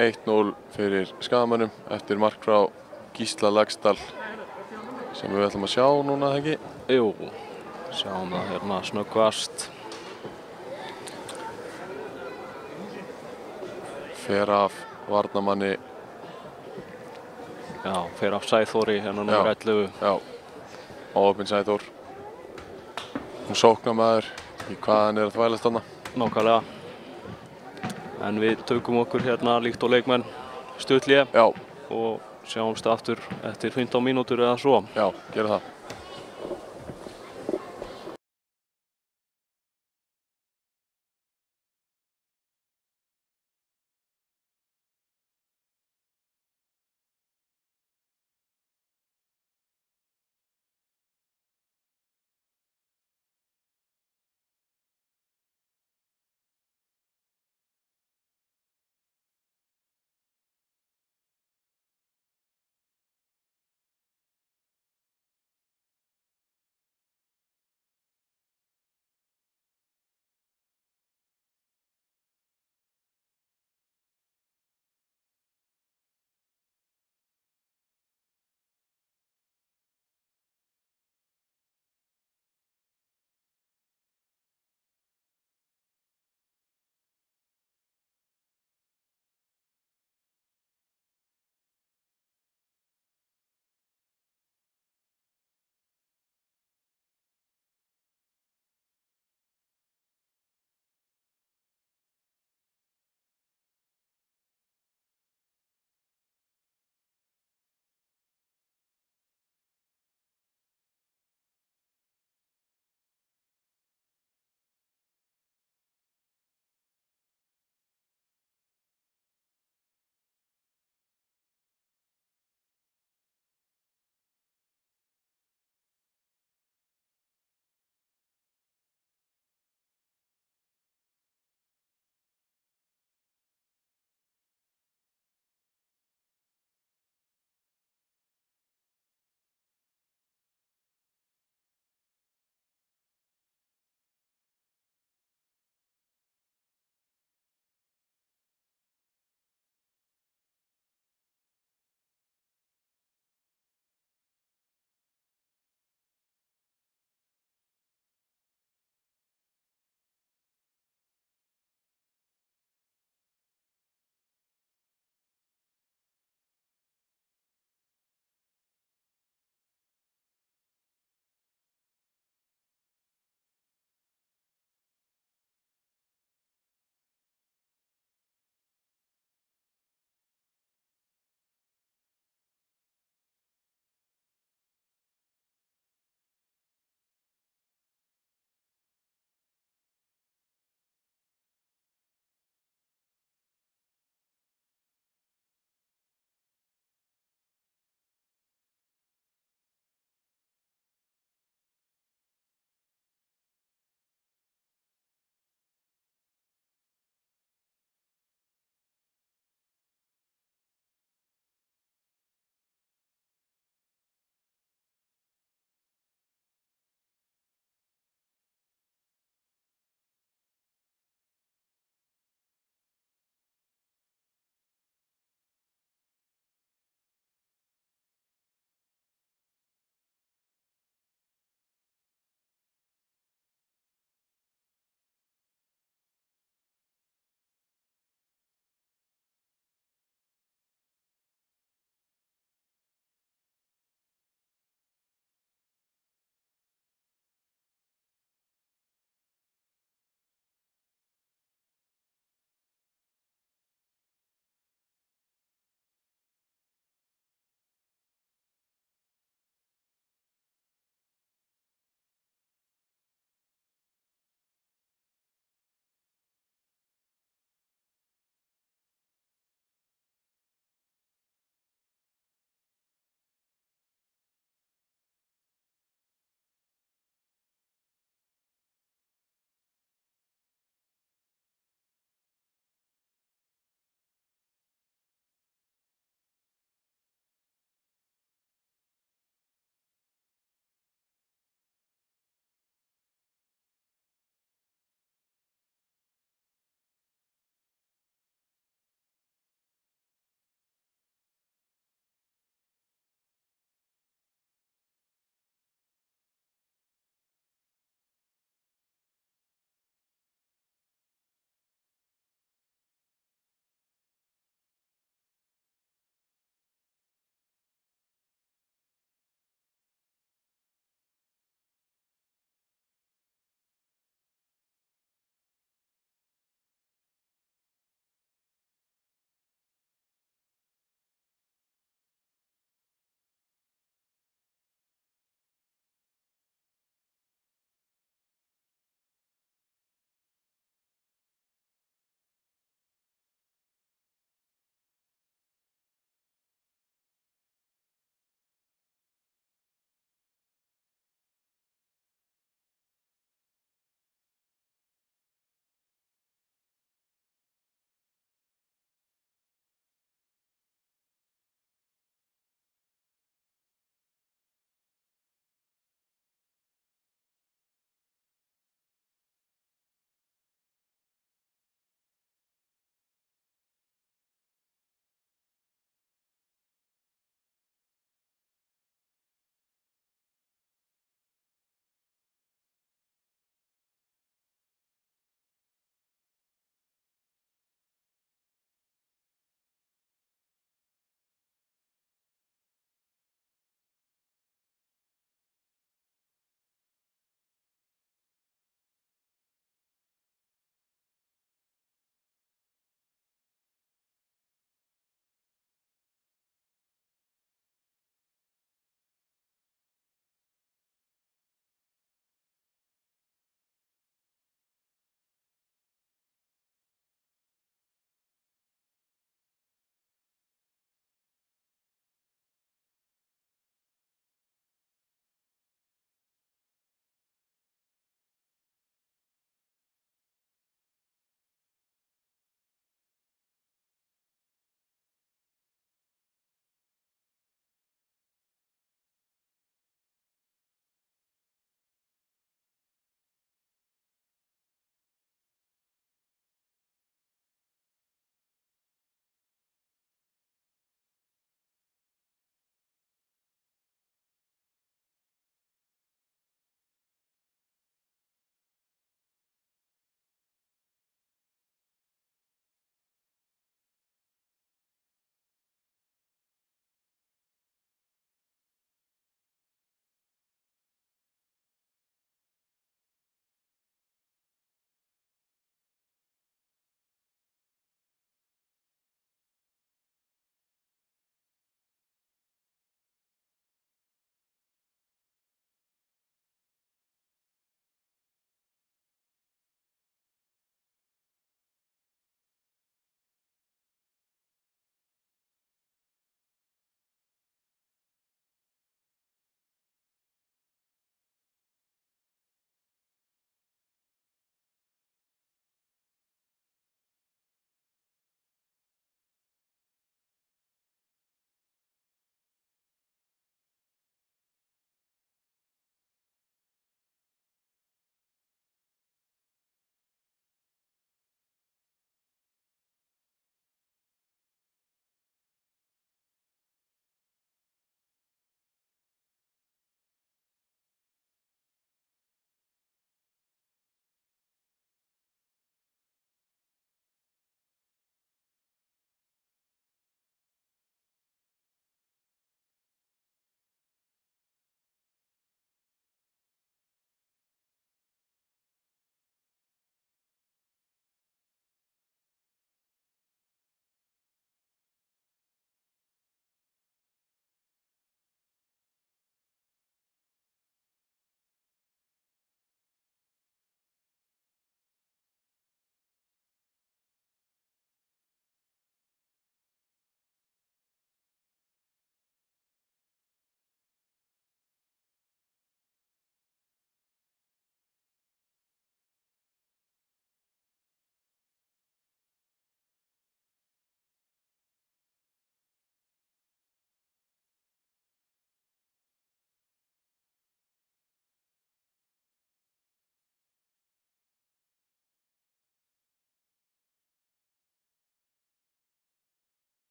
1-0 fyrir Skagamönnum eftir mark frá Gísla Laxdal sem við ætlum að sjá núna, ekki? Jú, sjáum það hérna snöggvast. Fer af varnarmanni. Já, fer af Sæþóri hérna númer 11. Já, óöfinn Sæþór. Hún sóknarmaður í hvað hann er að þvælast þarna. Nákvæmlega. En við tökum okkur hérna líkt og leikmenn stutthlé. Já. Og sjáumst aftur eftir 15 mínútur eða svo. Já, gerum það.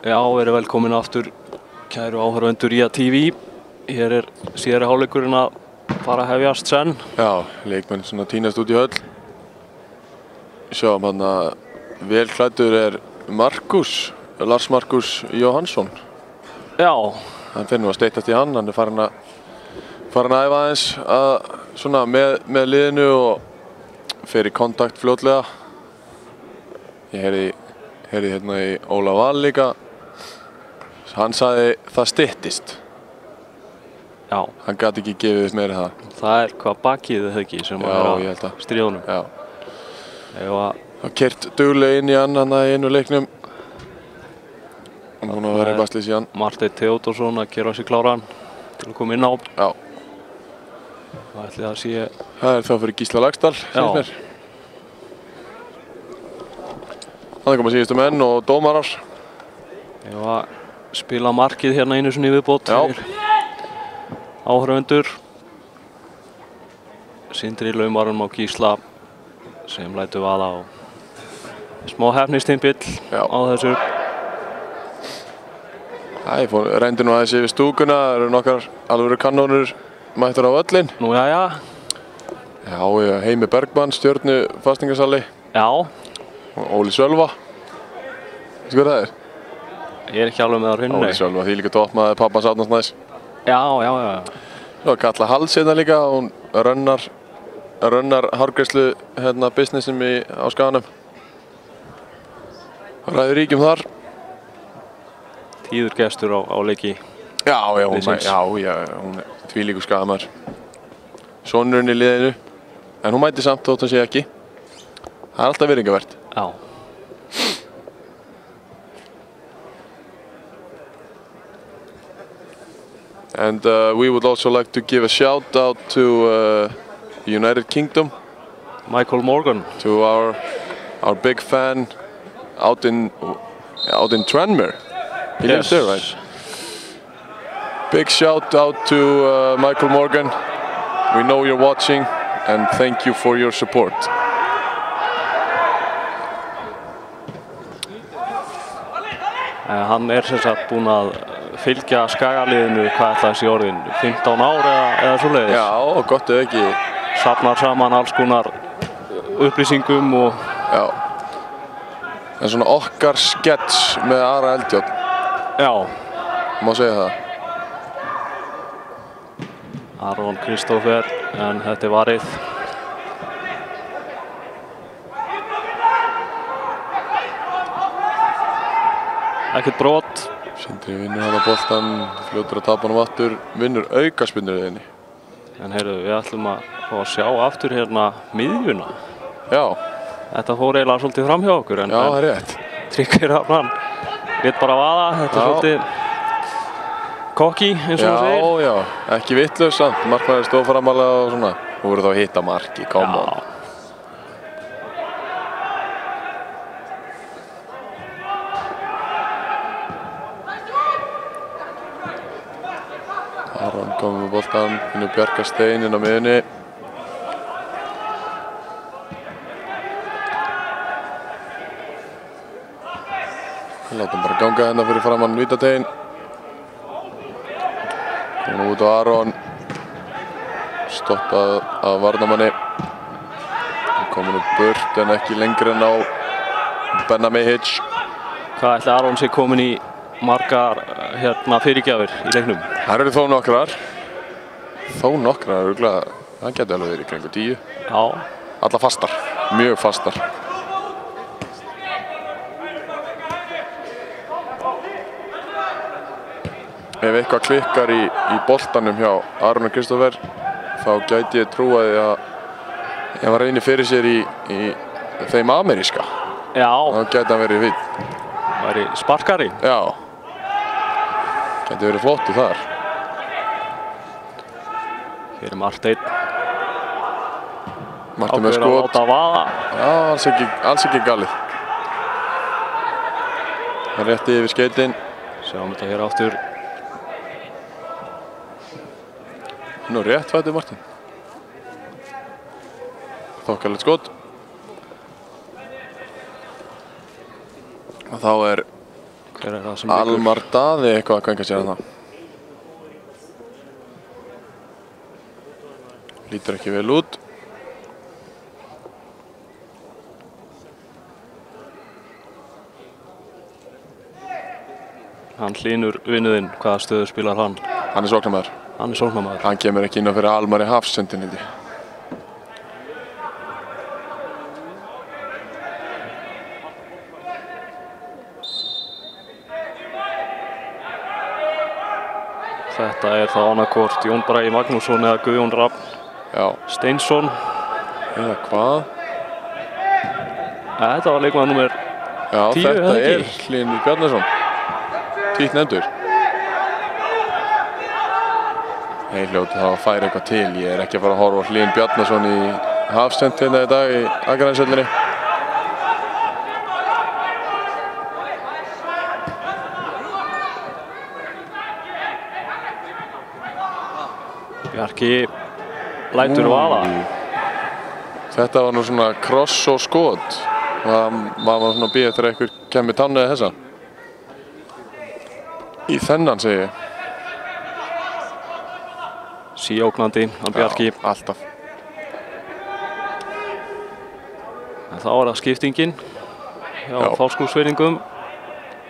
Já, verið velkomin aftur kæru áhorfendur IA TV. Hér síðari hálfleikurinn að fara að hefjast senn. Já, leikmenn svona tínast út í höll. Sjáum hann að vel klæddur Lars Markus Jóhannsson. Já. Hann finnur að steytast í hann er farin að æfa aðeins svona með liðinu og fer í kontakt fljótlega. Ég heyrði hérna í Óla Val líka. Hann sagði það styttist. Já. Hann gat ekki gefið upp meira það. Það hvað bakið þau ekki sem ég held að stríðunum. Já. Það keyrt duglega inn í hann í einu leiknum. Hún að vera í baslis í hann. Marteinn Theódórsson að gera sig kláran til að koma inn á. Já. Það ætli að sé... Það þá fyrir Gísla Lagsdal, finnst mér. Þannig koma síðustu menn og dómarar. Ég var að spila markið hérna einu sinni viðbót fyrir áhorfendur. Sindri Laumarum á Gísla sem lætur vaða á smá hefnistimpill á þessu. Ég reyndi nú aðeins yfir stúkuna, það eru nokkar alvöru kannónur mættur á völlinn. Nú jæja. Já, Heimi Bergmann, Stjörnu fastingarsalli. Já. Og Óli Sölva. Veistu hvað það er? Ég er ekki alveg með á hreinu. Óli Sölva, því líka toppmaður pappans Árnars Næs. Já. Svo Katla Hals hérna líka, hún rönnar hárgreiðslu businessim á Skaganum. Ræður ríkjum þar. Tíður gestur á leiki. Já, hún er tvílíkur Skagamaður. Sonurinn í liðinu, en hún mæti samt þótt hann sé ekki. Það er alltaf virðingavert. Já. And we would also like to give a shout out to United Kingdom. Michael Morgan. To our big fan out in Tranmere. He lives there, right? Big shout out to Michael Morgan. We know you're watching and thank you for your support. Hann sem sagt búinn að fylgja Skagaliðinu, hvað ætla þessi orðin, 15 ár eða svoleiðis. Já, gott ef ekki. Safnar saman alls konar upplýsingum og... Já. En svona okkar skets með Ara Eldjárn. Já. Má segja það. Aron Kristófer, en þetta er varið. Ekkert brot. Sindri vinnur hana boltan, fljótur að tapa honum aftur, vinnur aukaspyrnu í henni. En heyrðu, við ætlum að fá að sjá aftur hérna miðjuna. Já. Þetta fór eiginlega svolítið fram hjá okkur. Já, það er rétt. Tryggir Hafnar lét bara vaða, þetta er svolítið kokki eins og þú segir. Já, ekki vitlaus samt, markmaður stóð framalega og svona. Þú voru þá að hitta marki, come on. Aron komið með boltan, finnur Bjarka Stein inn á miðjunni. Látum bara ganga hérna fyrir framann vítategin. Komum út á Aron. Stoppað af varnarmanni. Komin upp burt en ekki lengri en á Benna Mehic. Hvað ætli Aron sé komin í margar fyrirgjafir í leiknum? Það eru þó nokkrar. Örugglega. Það geti alveg verið í kringu 10. Já. Alla fastar. Mjög fastar. Ef eitthvað klikkar í boltanum hjá Aron Kristófer, þá gæti ég trúaði að ef hann reynir fyrir sér í þeim ameríska. Já. Þá gæti hann verið fínn. Væri sparkari. Já. Gæti verið flottu þar. Hér er Marteinn. Marteinn með skot. Ákveður að láta vaða. Já, alls ekki galið. Hann rétti yfir skeytin. Sjáum þetta hér aftur. Nú rétt fætið Marteinn. Þokkalegt skot. Og þá er Hver það sem liggur? Almar Daði eitthvað að kvenka sér þarna. Lítur ekki vel út. Hann Hlynur vinnuðinn, hvaða stöðu spilar hann? Hann sóknarmaður. Hann sóknarmaður. Hann kemur ekki inn á fyrir Almar í Hafsendin held ég. Þetta þá annarkvort Jón Bragi Magnússon eða Guðjón Rafn Steinsson. Eða hvað? Þetta var leikmaður númer 10, þetta Hlynur Bjarnason. Títt nefndur. Þeir hljóta þá að færa eitthvað til. Ég ekki að fara að horfa á Hlynur Bjarnason í Hafsend hérna í dag í Akraneshöllinni. Bjarki lætur vaða. Þetta var nú svona kross og skot. Maður var svona að bíða eftir að einhver kemur tannu eða þessa. Í þennan segi ég. Síóknandi, hann Bjarki. Já, alltaf. En þá það skiptingin hjá Fáskrúðsvíkingum.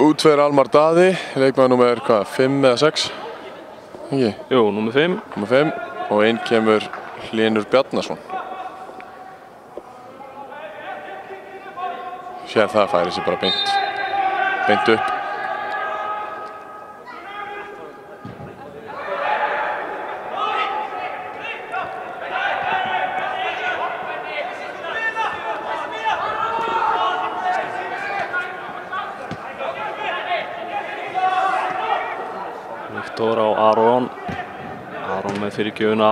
Út fyrir Almar Daði, leikmaður númer 5 eða 6? Ekki? Jú, númer 5. Númer 5 og inn kemur Hlynur Bjarnason. Sér það færi sér bara beint upp. Viktor á Aron með fyrirgjöfuna.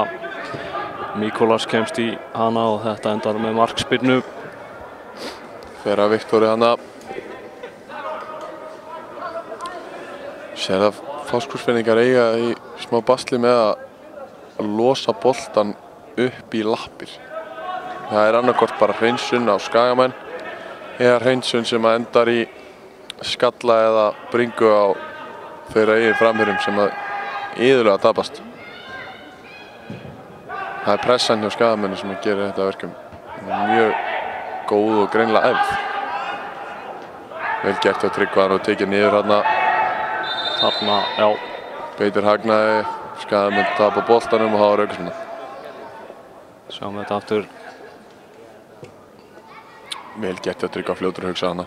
Míkolas kemst í hana og þetta endar með markspyrnu. Fer að Viktori hana. Sér að Fáskrúðsvíkingar eiga í smá basli með að losa boltan upp í lappir. Það annarkvort bara hreinsun á Skagamenn eða hreinsun sem að endar í skalla eða bringu á þeirra eigin framherjum sem að iðulega tapast. Það pressan hjá Skagamenni sem að gera þetta verkum. Mjög góð og greinilega æfð. Vel gert að Tryggvaðan og tekið niður hérna. Þarna, já. Beitir hagnaði, Skagamenn tapa boltanum og hafa aukaspyrna. Sjáum þetta aftur. Vel gert að Tryggva fljótur að hugsa hana.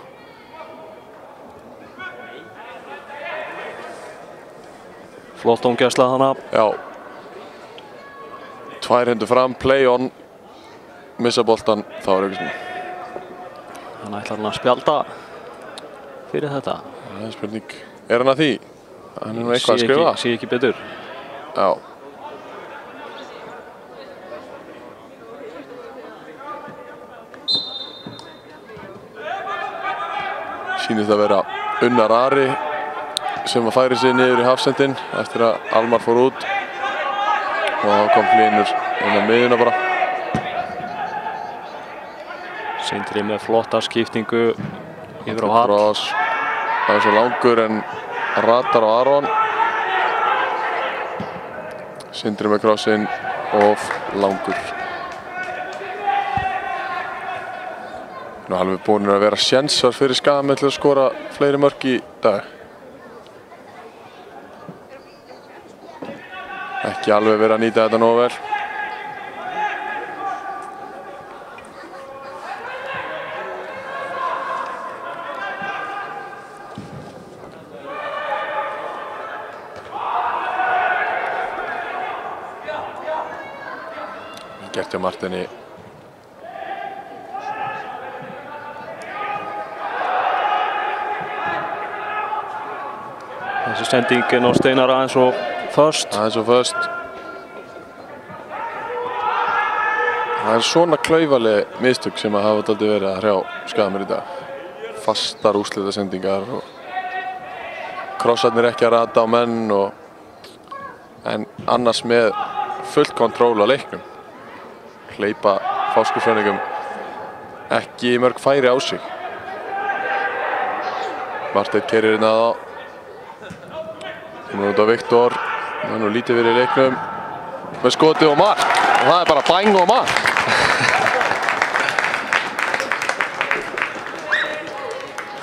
Flott ómgæsla hana. Já. 2 hendur fram, play on. Missa boltan, þá aukaspyrna. Hann ætlar hann að spjalda fyrir þetta. Það spurning. Hann að því? Hann nú eitthvað að skrifa? Sé ekki betur. Já. Sýnist að vera Unnar Ari sem að færi sig niður í Hafsendin eftir að Almar fór út. Og þá kom Hlynur inn á miðjuna bara. Sindri með flotta skiptingu yfir á Hall. Það svo langur en ratar á Aron. Sindri með krossinn og langur. Nú alveg búin að vera sénsar fyrir Skagamenn til að skora fleiri mörk í dag. Ekki alveg verið að nýta þetta nógu vel. Gert hjá Martini. Þessi sendingin á Steinar aðeins og föst. Aðeins og föst. Það svona klaufaleg mistök sem að hafa dálítið verið að hrjá Skagamenn í dag. Fastar úrslitasendingar og krossarnir ekki að rata á menn en annars með fullt kontról á leiknum. Hleypa Fáskrúðsvíkingum ekki mörg færi á sig. Marteinn keyrir inn að þá. Nú út á Viktor. Það nú lítið verið í leiknum. Með skoti og mark. Og það bara bang og mark.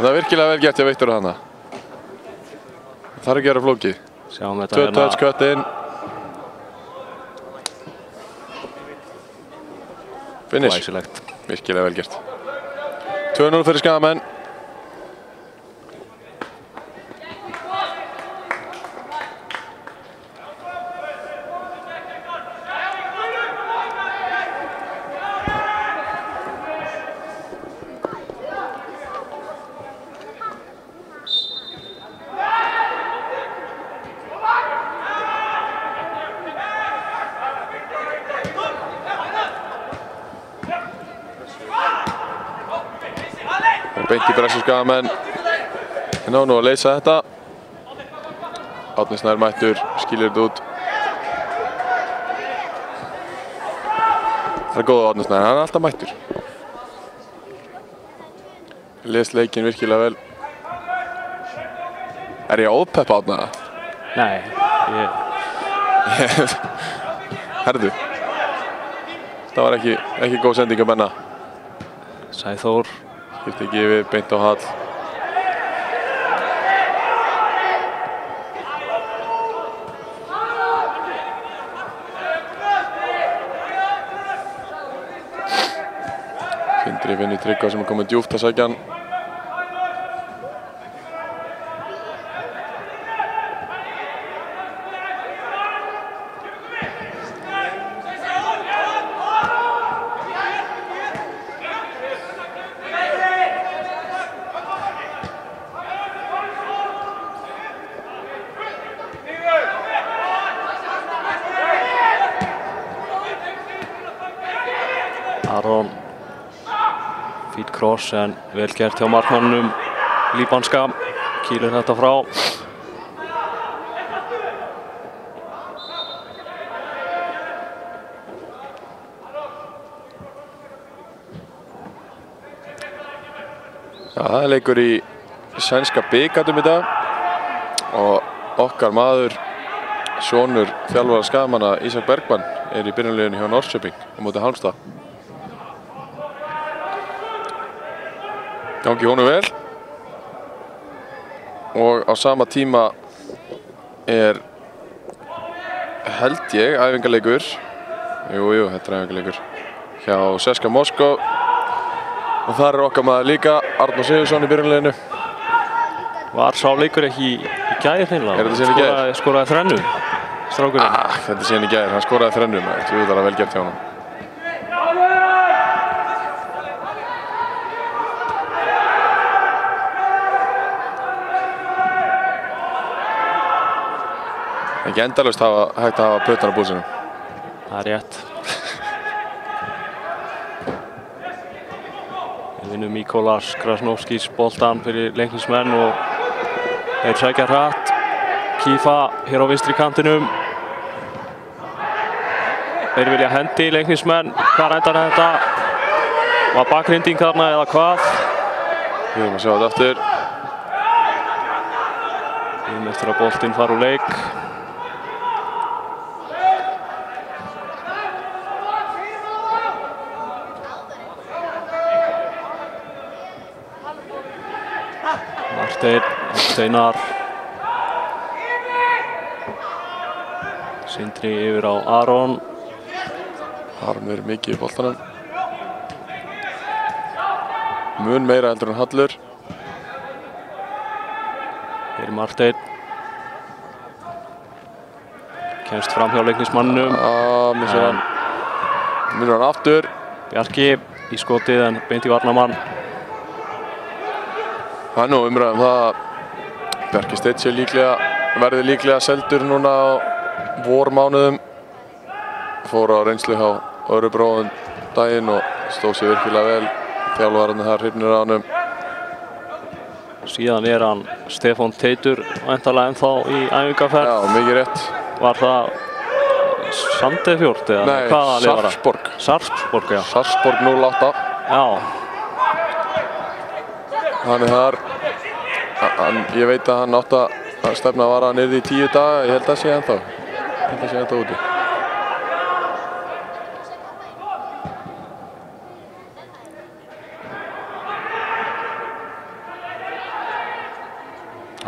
Það virkilega vel gert hjá Viktor þarna. Það þarf ekki að vera flókið. Sjáum þetta hérna. 2 touch cut inn. Finish. Glæsilegt. Virkilega vel gert. 2-0 fyrir Skagamenn. Beint í pressu Skagamenn. Ná nú að leysa þetta. Árni Snær mættur, skilur þetta út. Það góð á Árni Snær, hann alltaf mættur. Les leikinn virkilega vel. Ég ópepp Árna? Nei, Herðu. Það var ekki góð sending að menna. Sæþór. Skipti ekki yfir, beint á Hall. Sindri finnur Tryggva sem er komið djúpt að sækja hann. Aron. Fít kross en vel gert hjá markmannum líbanska. Kýlir þetta frá. Já, það er leikur í sænska bikarnum í dag og okkar maður, sonur þjálfara Skagamanna, Ísak Bergmann, er í byrjunarliðinu hjá Norrköping á móti Halmstad. Gangi honum vel og á sama tíma er, held ég, æfingarleikur, jú, þetta er æfingarleikur hjá CSKA Moskva og þar er okkar maður líka, Arnór Sigurðsson í byrjunarliðinu. Var sá leikur ekki í gær hreinlega? Er þetta síðan í gær? Skoraði þrennu, strákurinn. Þetta er síðan í gær, hann skoraði þrennu, þú veit það vel gert hjá honum. Ekki endalaust hægt að hafa plötuna á búsinum. Það er rétt. Við vinnum Mikolas Krasnovskis boltan fyrir leiknismenn og þeir sækja hratt. Kífa hér á vinstri kantinum. Þeir vilja hendi leiknismenn. Hvað endar þetta? Var bakhrinding þarna eða hvað? Við erum að sjá þetta aftur. Við erum eftir að boltinn fara úr leik. Steinar. Sindri yfir á Aron. Aron verið mikið í boltanum. Mun meira heldur en Hallur. Hér er Marteinn. Kemst fram hjá leiknismannum. Munur hann aftur. Bjarki í skotið en beint í varnarmann. Það er nú umræðum það að Bjarki Steinn verði líklega seldur núna á vormánuðum. Fór á reynslu hjá Örebro daginn og stóð sér virkilega vel. Þjálfararnir þar hrifnir á honum. Síðan er hann Stefán Teitur væntanlega ennþá í æfingaferð. Já, mikið rétt. Var það Sandefjord eða hvaða lið var það? Sarpsborg. Sarpsborg, já. Sarpsborg 08. Já. Hann er þar. Ég veit að hann átti að stefna var að hann yrði í 10 daga, ég held að sé ennþá. Ég held að sé ennþá úti.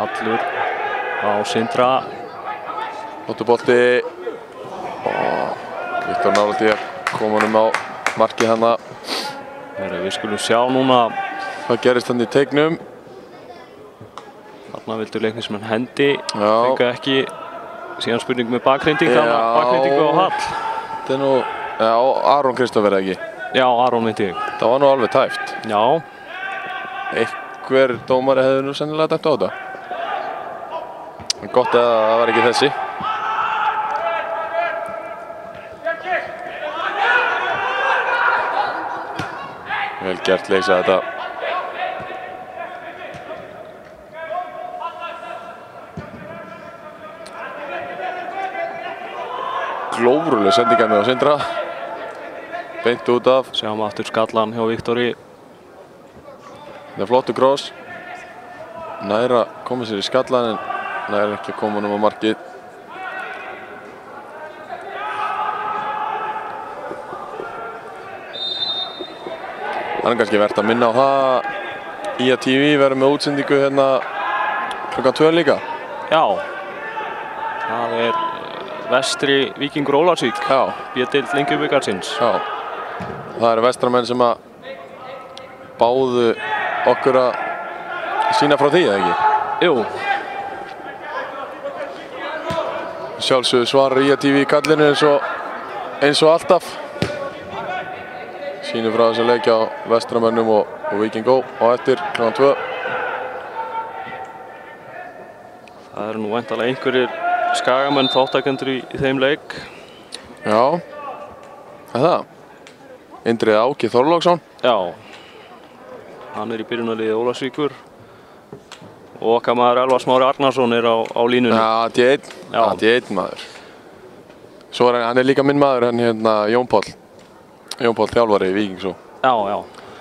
Hallur á Sindra. Flottur bolti. Viktor nálægt í að koma honum á markið hana. Við skulum sjá núna hvað gerist hann í teiknum. Þarna vildu leiknismenn hendi, Já. fengu ekki. Síðan spurning með bakhrinding, bakhrindingu á Hall. Þetta er nú, já, Aron Kristófer ekki. Já, Aron myndi ég. Það var nú alveg tæft. Já. Einhver dómari hefði nú sennilega dæmt á þetta. Gott að það var ekki þessi. Vel gert leysa þetta. Glóruleg sendingar með á Sindra. Beint út af. Sjáum aftur skallan hjá Viktori. Það er flottur kross. Nær að koma sér í skallan en nær ekki að koma honum á markið. Það er kannski verðt að minna á það. IA-TV verður með útsendingu hérna klukkan 2 líka. Já. Það er vestri Víkingur Ólafsvík. Já. B-deild Lengjubikarsins. Já. Það eru vestramenn sem að báðu okkur að sýna frá því, eða ekki? Jú. Sjálfsögðu svarar IA-TV í kallinu eins og alltaf. Sýnir frá þess að leikja á vestramönnum og Víking Ó á eftir klukkan 2. Það eru nú væntanlega einhverjir skagamenn þáttakendur í þeim leik. Já, það. Indriði Áki Þorláksson. Já. Hann er í byrjunarliði Ólafsvíkur. Og okkar maður Elvar Smári Arnarsson er á línunni. Já, það er einn maður. Svo er hann líka minn maður, hann hérna Jón Páll þjálfari í Víkings Ó. Já, já.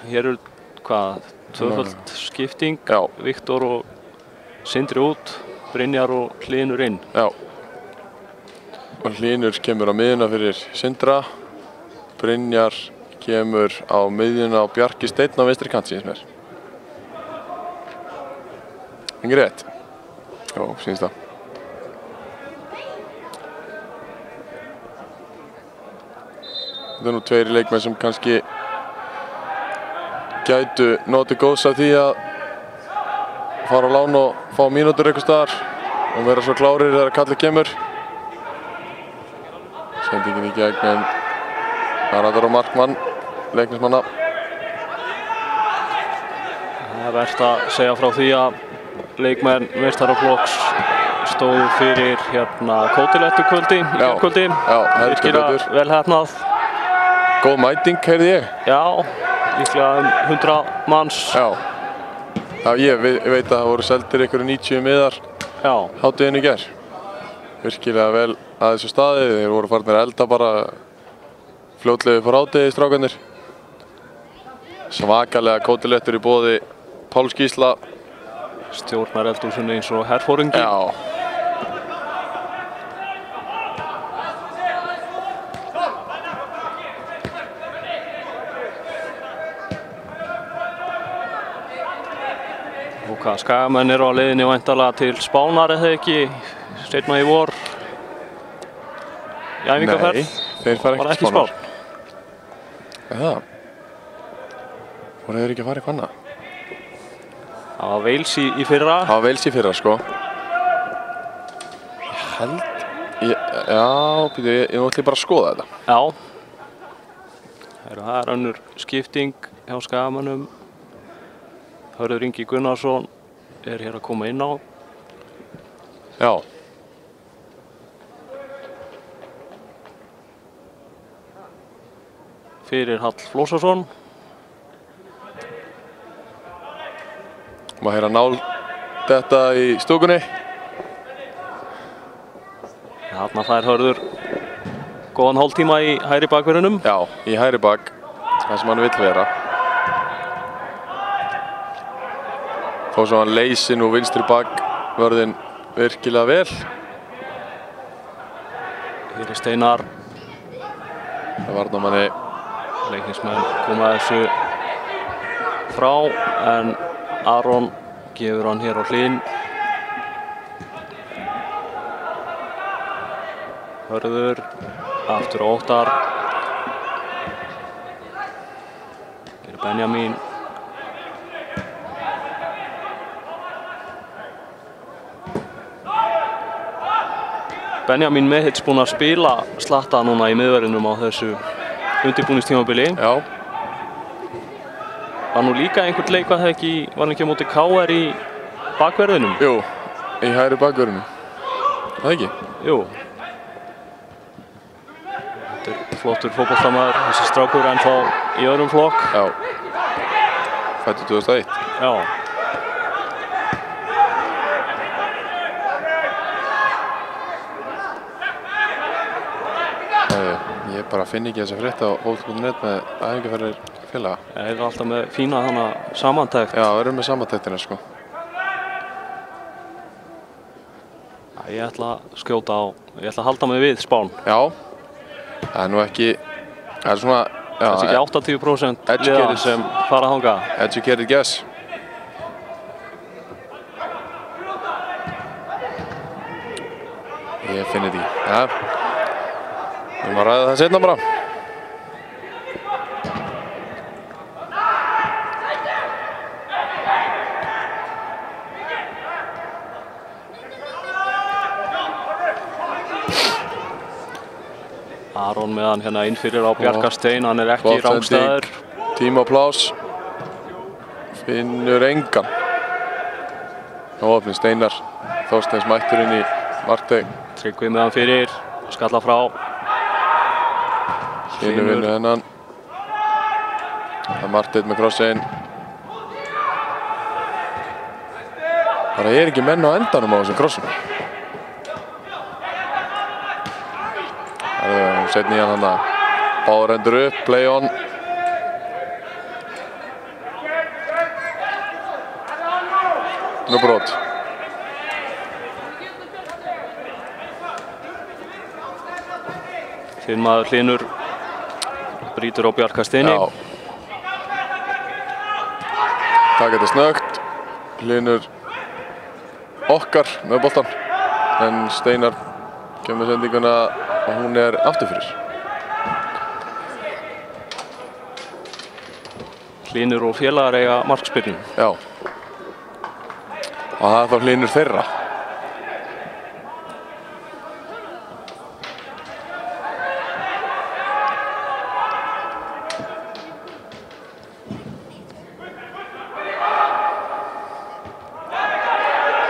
Hér er hvað, tvöföld skipting. Já. Viktor og Sindri út, Brynjar og Hlynur inn. Já. Og Hlynur kemur á miðjuna fyrir Sindra. Brynjar kemur á miðjuna á Bjarki Steinn á vinstri kant, sýnist mér. Ekki rétt? Já, sýnist það. Það er nú tveiri leikmenn sem kannski gætu notið góðs af því að fara á lán og fá mínútur einhvers staðar og vera svo klárir þegar kallið kemur. Sendingin í gegn en Haraldur og markmann, leiknismanna. Það er verðt að segja frá því að leikmenn meistaraflokks stóðu fyrir hérna kótilettukvöldi í gærkvöldi. Já, heldur betur. Vel heppnað. Góð mæting, heyrði ég. Já, líklega 100 manns. Já. Já, ég veit að það voru seldir einhverju 90 miðar hátíðin í gær. Virkilega vel að þessu staði. Þeir voru farnir að elda bara fljótlega fyrir hátíði, strákarnir. Svakalega kótilettur í boði Páls Gísla. Stjórnar eldhúsinu eins og herforingi. Já. Og hvað, skagamenn eru á leiðinni væntanlega til Spánar eða ekki, seinna í vor. Í æfingarferð. Nei, þeir fara ekki til Spánar. Það? Voru þeir ekki að fara eitthvað annað? Það var Wales í fyrra. Það var Wales í fyrra, sko. Ég held... ég ætli bara að skoða þetta. Já. Það er önnur skipting hjá skagamönnum. Hörður Ingi Gunnarsson er hér að koma inn á. Já. Fyrir Hall Flósason. Má heyra nál þetta í stúkunni. Þarna fær Hörður góðan hálftíma í hægri bakverðinum. Já, í hægri bak, það sem hann vill vera. Þó sem hann leysi nú vinstri bak vörðinn virkilega vel. Hér er Steinar. Það varnarmanni. Leiknismenn koma þessu frá en Aron gefur hann hér á hlinn. Hörður, aftur á Óttar. Hér er Benjamin. Benjamin Mehic búinn að spila slatta núna í miðverðinum á þessu undirbúningstímabili. Já. Var nú líka einhvern leik var hann ekki á móti KR í bakverðinum? Jú, í hægri bakverðinu. Það ekki? Jú. Þetta er flottur fótboltamaður, þessi strákur ennþá í öðrum flokk. Já. Fæddur 2001. Já. Ég bara finn ekki þessa frétt á Fótbolti.net með æfingaferðir félaga. Þeir eru alltaf með fína samantekt. Já, við erum með samantektina sko. Ég ætla að skjóta á, ég ætla að halda mig við Spán. Já, það er nú ekki, það er svona... Þessi ekki 80% liða sem fara þangað. Educated guess. Ég finn þetta í. Ja. Við erum að ræða það seinna bara. Aron með hann hérna inn fyrir á Bjarkarstein, hann er ekki rángstæður. Tíma plás. Finnur engan. Opnir Steinar. Þorsteins mættur inn í markteig. Tryggvi með hann fyrir, skalla frá. Hlynur vinnur hennan. Það er Marteinn með krossinn. Bara er ekki menn á endanum á þessum krossum. Það er setni í hann hann að báður endur upp, play on. Nú brot. Þinn maður Hlynur brýtur á Bjarkarsteini. Já. Taka þetta snöggt. Hlynur okkar með boltan. En Steinar kemur sendinguna og hún er aftur fyrir. Hlynur og félagar eiga markspyrnu. Já. Og það er þá Hlynur þeirra.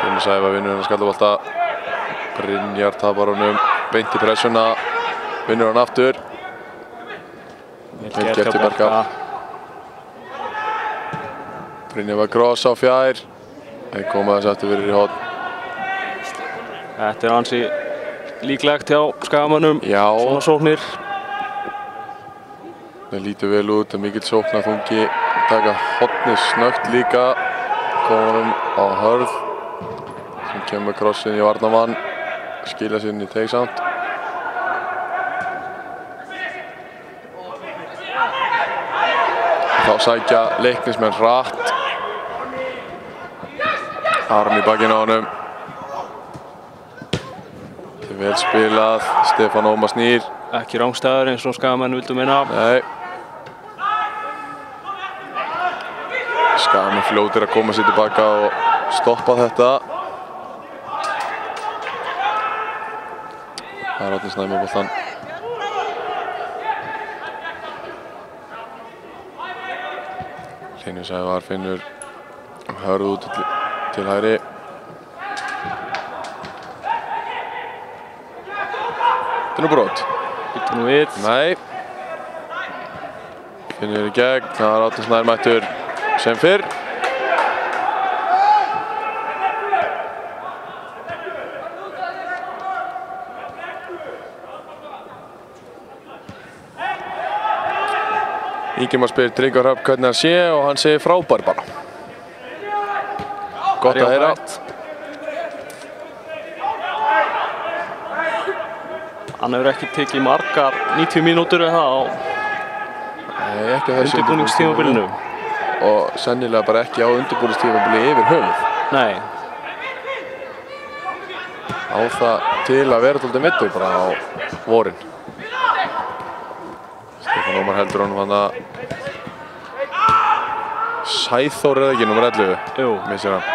Hlynur Sævar vinnur hann að skallabolta. Brynjar tapar honum beint í pressuna. Vinnur hann aftur. Vel gert til Berga. Brynjar var kross á fjær. Þeir koma þess aftur fyrir í horn. Þetta er ansi líklegt hjá Skagamönnum. Já. Svona sóknir. Það lítur vel út, það er mikill sóknarþungi. Taka hornið snöggt líka. Koma honum á Hörð. Sem kemur krossin í varnarmann. Skila sér inn í teig samt. Þá sækja Leiknismenn hratt. Aron í bakinn á honum. Þetta er vel spilað. Stefán Ómar snýr. Ekki rángstæður eins og Skagamenn vildu minna. Nei. Skagamenn fljótir að koma sér tilbaka og stoppa þetta. Það er Árni Snær með boltann. Hlynur Sævar finnur Hörð út til hægri. Þetta er nú brot. Býttu nú við. Nei. Finnur í gegn. Það er Árni Snær mættur sem fyrr. Ingimar spyr Tryggvar Hrafn hvernig hann sé og hann segir frábær bara. Gott að heyra. Hann hefur ekki tekið margar 90 mínútur eða það á Nei, ekki á þessu undirbúningstímabilinu. Og sennilega bara ekki á undirbúningstímabili yfir höfuð. Nei. Á það til að vera dálítið meiddur bara á vorin. Stefán Ómar heldur honum hann að Sæþór eða ekki, nummer 11. Jú. Missir hann.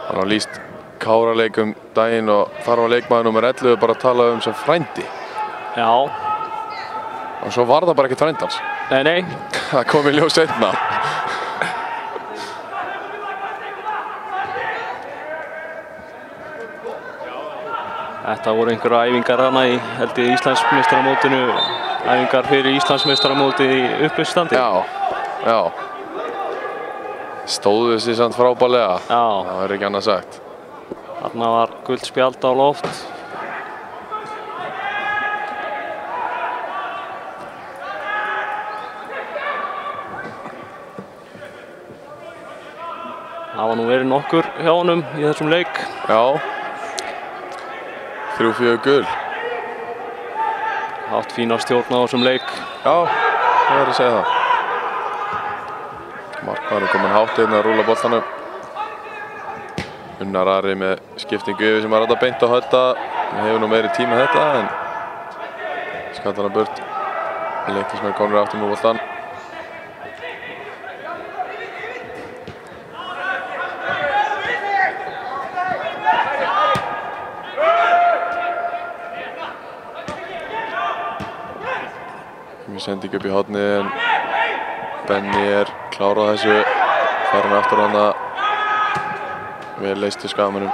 Hann har lýst Kára-leikum daginn og þar var leikmaður nummer 11 bara að tala sem frændi. Já. Og svo var það bara ekkert frændans. Nei. Það kom í ljós seinna. Þetta voru einhverja æfingar hana í held ég Íslandsmeistaramótinu, æfingar fyrir Íslandsmeistaramótið í uppistandi. Já. Stóðu þessi samt frábærlega. Já. Það er ekki annað sagt. Þarna var gult spjald á loft. Það var nú verið nokkur hjá honum í þessum leik. Já. 3-4 gul. Haft fína stjórn á þessum leik. Já, það verður að segja það. Markmaðurinn kominn hátt að rúlla boltanum. Unnar Ari með skiptingu yfir sem var þetta beint á Hödda. Hann hefur nú meiri tíma þetta en skallar hann burt. Leiknismenn komnir aftur með boltan. Sending upp í hornið en Benni er klár á þessu. Farin aftur hana. Vel leyst í skamunum.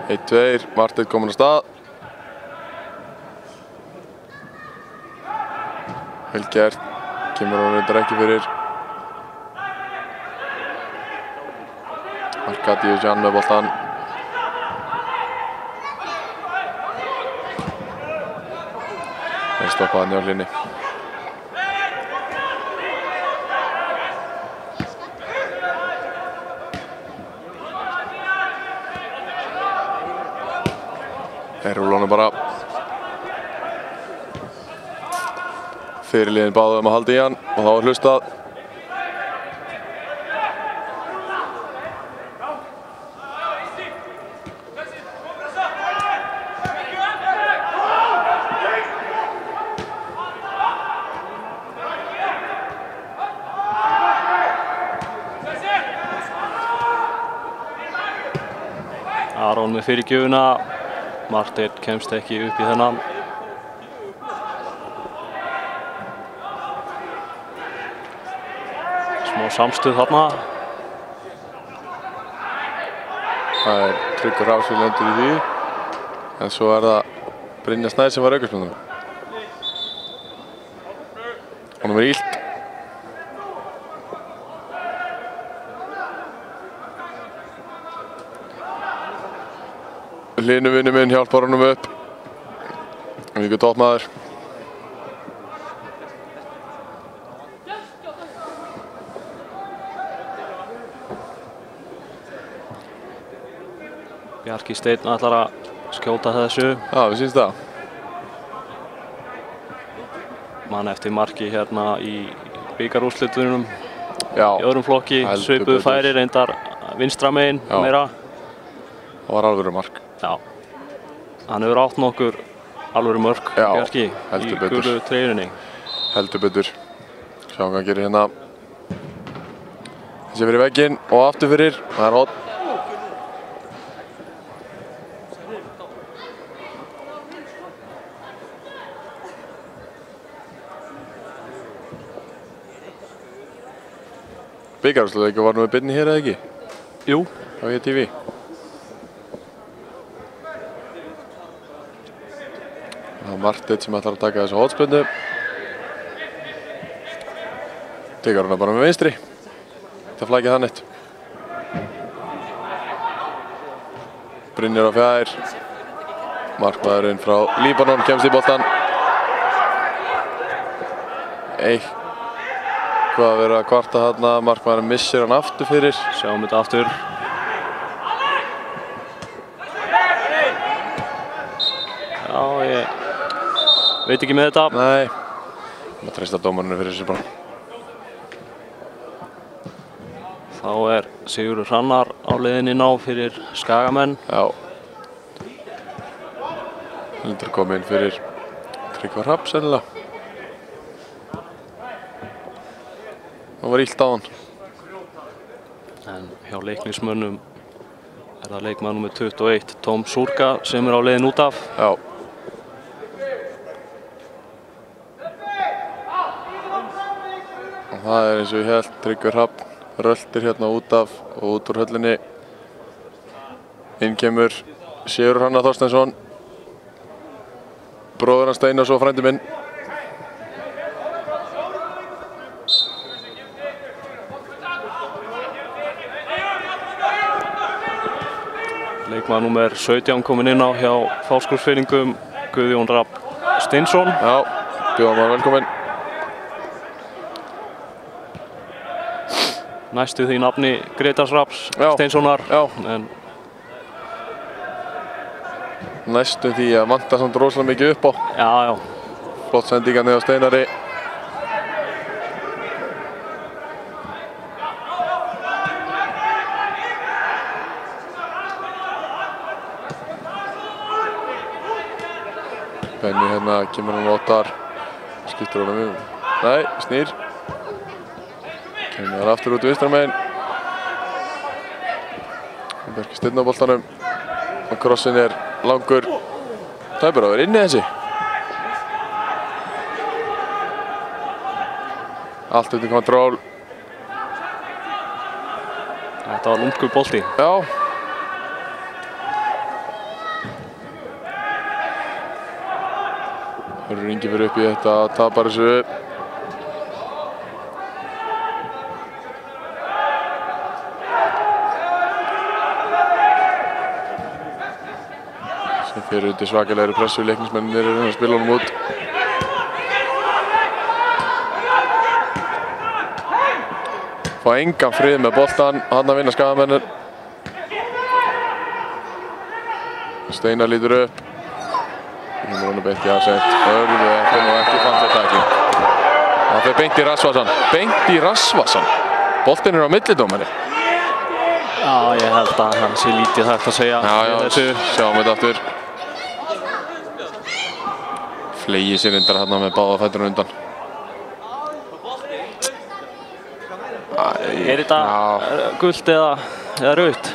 Eitt, tveir, Marteinn kominn á stað. Vel gert. Kemur hann reyndar ekki fyrir. Arkadiusz Jan með boltan. Stoppaði hann í állinni. Þeir rúla honum bara. Fyrirliðin báðu að halda í hann og þá var hlustað. Aron með fyrirgjöfuna. Marteinn kemst ekki upp í þennan. Smá samstuð þarna. Það er Tryggur Hrafsson undir í því. En svo er það Brynjar Snær sem var aukaspyrnan. Honum er illt. Hlynur vinur minn hjálpar honum upp. Mjög toppmaður. Bjarki Steinn ætlar að skjóta þessu. Já, við syns það. Man eftir marki hérna í bikarúrslitunum. Já. Í öðrum flokki, svipuðu færi, reyndar vinstra megin meira. Það var alvöru mark. Já. Hann hefur átt nokkur alvöru mörk, Bjarki, í gulu treyjunni. Heldur betur. Sjáum hvað hann gerir hérna. Þessi fyrir vegginn og aftur fyrir. Það er hot. Bikarúrslitaleikur var nú með beinni hér eða ekki? Jú. Á ETV. Það er Marteinn sem ætlar að taka þessu hotspyrnu. Tekur hana bara með vinstri. Það flækja það neitt. Brynjar á fjær. Markmaðurinn frá Líbanon kemst í boltan. eitthvað verið að kvarta þarna, markmaðurinn missir hann aftur fyrir. Sjáum þetta aftur. Já, ég veit ekki með þetta. Nei, maður treysta dómarinu fyrir þessu bara. Þá er Sigurður Hrannar á leiðinni inn á fyrir Skagamenn. Já. Heldur komið inn fyrir Tryggva Hrafn sennilega. Það var illt á hann. En hjá leiknismönnum er það leikmaður númer 21, Tom Surka, sem er á leiðin út af. Já. Og það er eins og ég held, Tryggvi Hrafn röltir hérna út af og út úr höllinni. Inn kemur Sigurður Hrannar Þorsteinsson, bróður hans Steinar og frændi minn. Leikmaður númer 17 kominn inn á hjá Fáskrúðsfirðingum, Guðjón Rafn Steinsson. Já, bjóðum hann velkominn. Næstu því nafni Grétars Rafns Steinssonar. Já. En næstu því að vantar samt rosalega mikið upp á. já, já. Flott sendingar niður á Steinari. Benni hérna kemur hann Óttar. Skiptir honum um. Nei, snýr. Kemur aftur út vinstra megin. Björki Steinn á boltanum. Og krossin er langur. Það er bara að vera inni þessi. Allt undir kontról. Þetta var lungur bolti. Já. Hörður Ingi fyrir upp í þetta, tapar þessu. Sem fyrir undir svakalegri pressu, leiknismennir eru að spila honum út. Fá engan frið með boltan, hann að vinna Skagamennir. Steinar lítur upp. Hún er hann beint í aðsett. Hörðu, þetta er nú ekki fantastækling. Það fyrir beint í Rasvasan. Beint í Rasvasan. Boltinn er á millidómari. Já, ég held að hann sé lítið hægt að segja. Já, sjáum þetta aftur. Fleigi sér undan hérna með báða fæturinn undan. Er þetta gult eða rautt?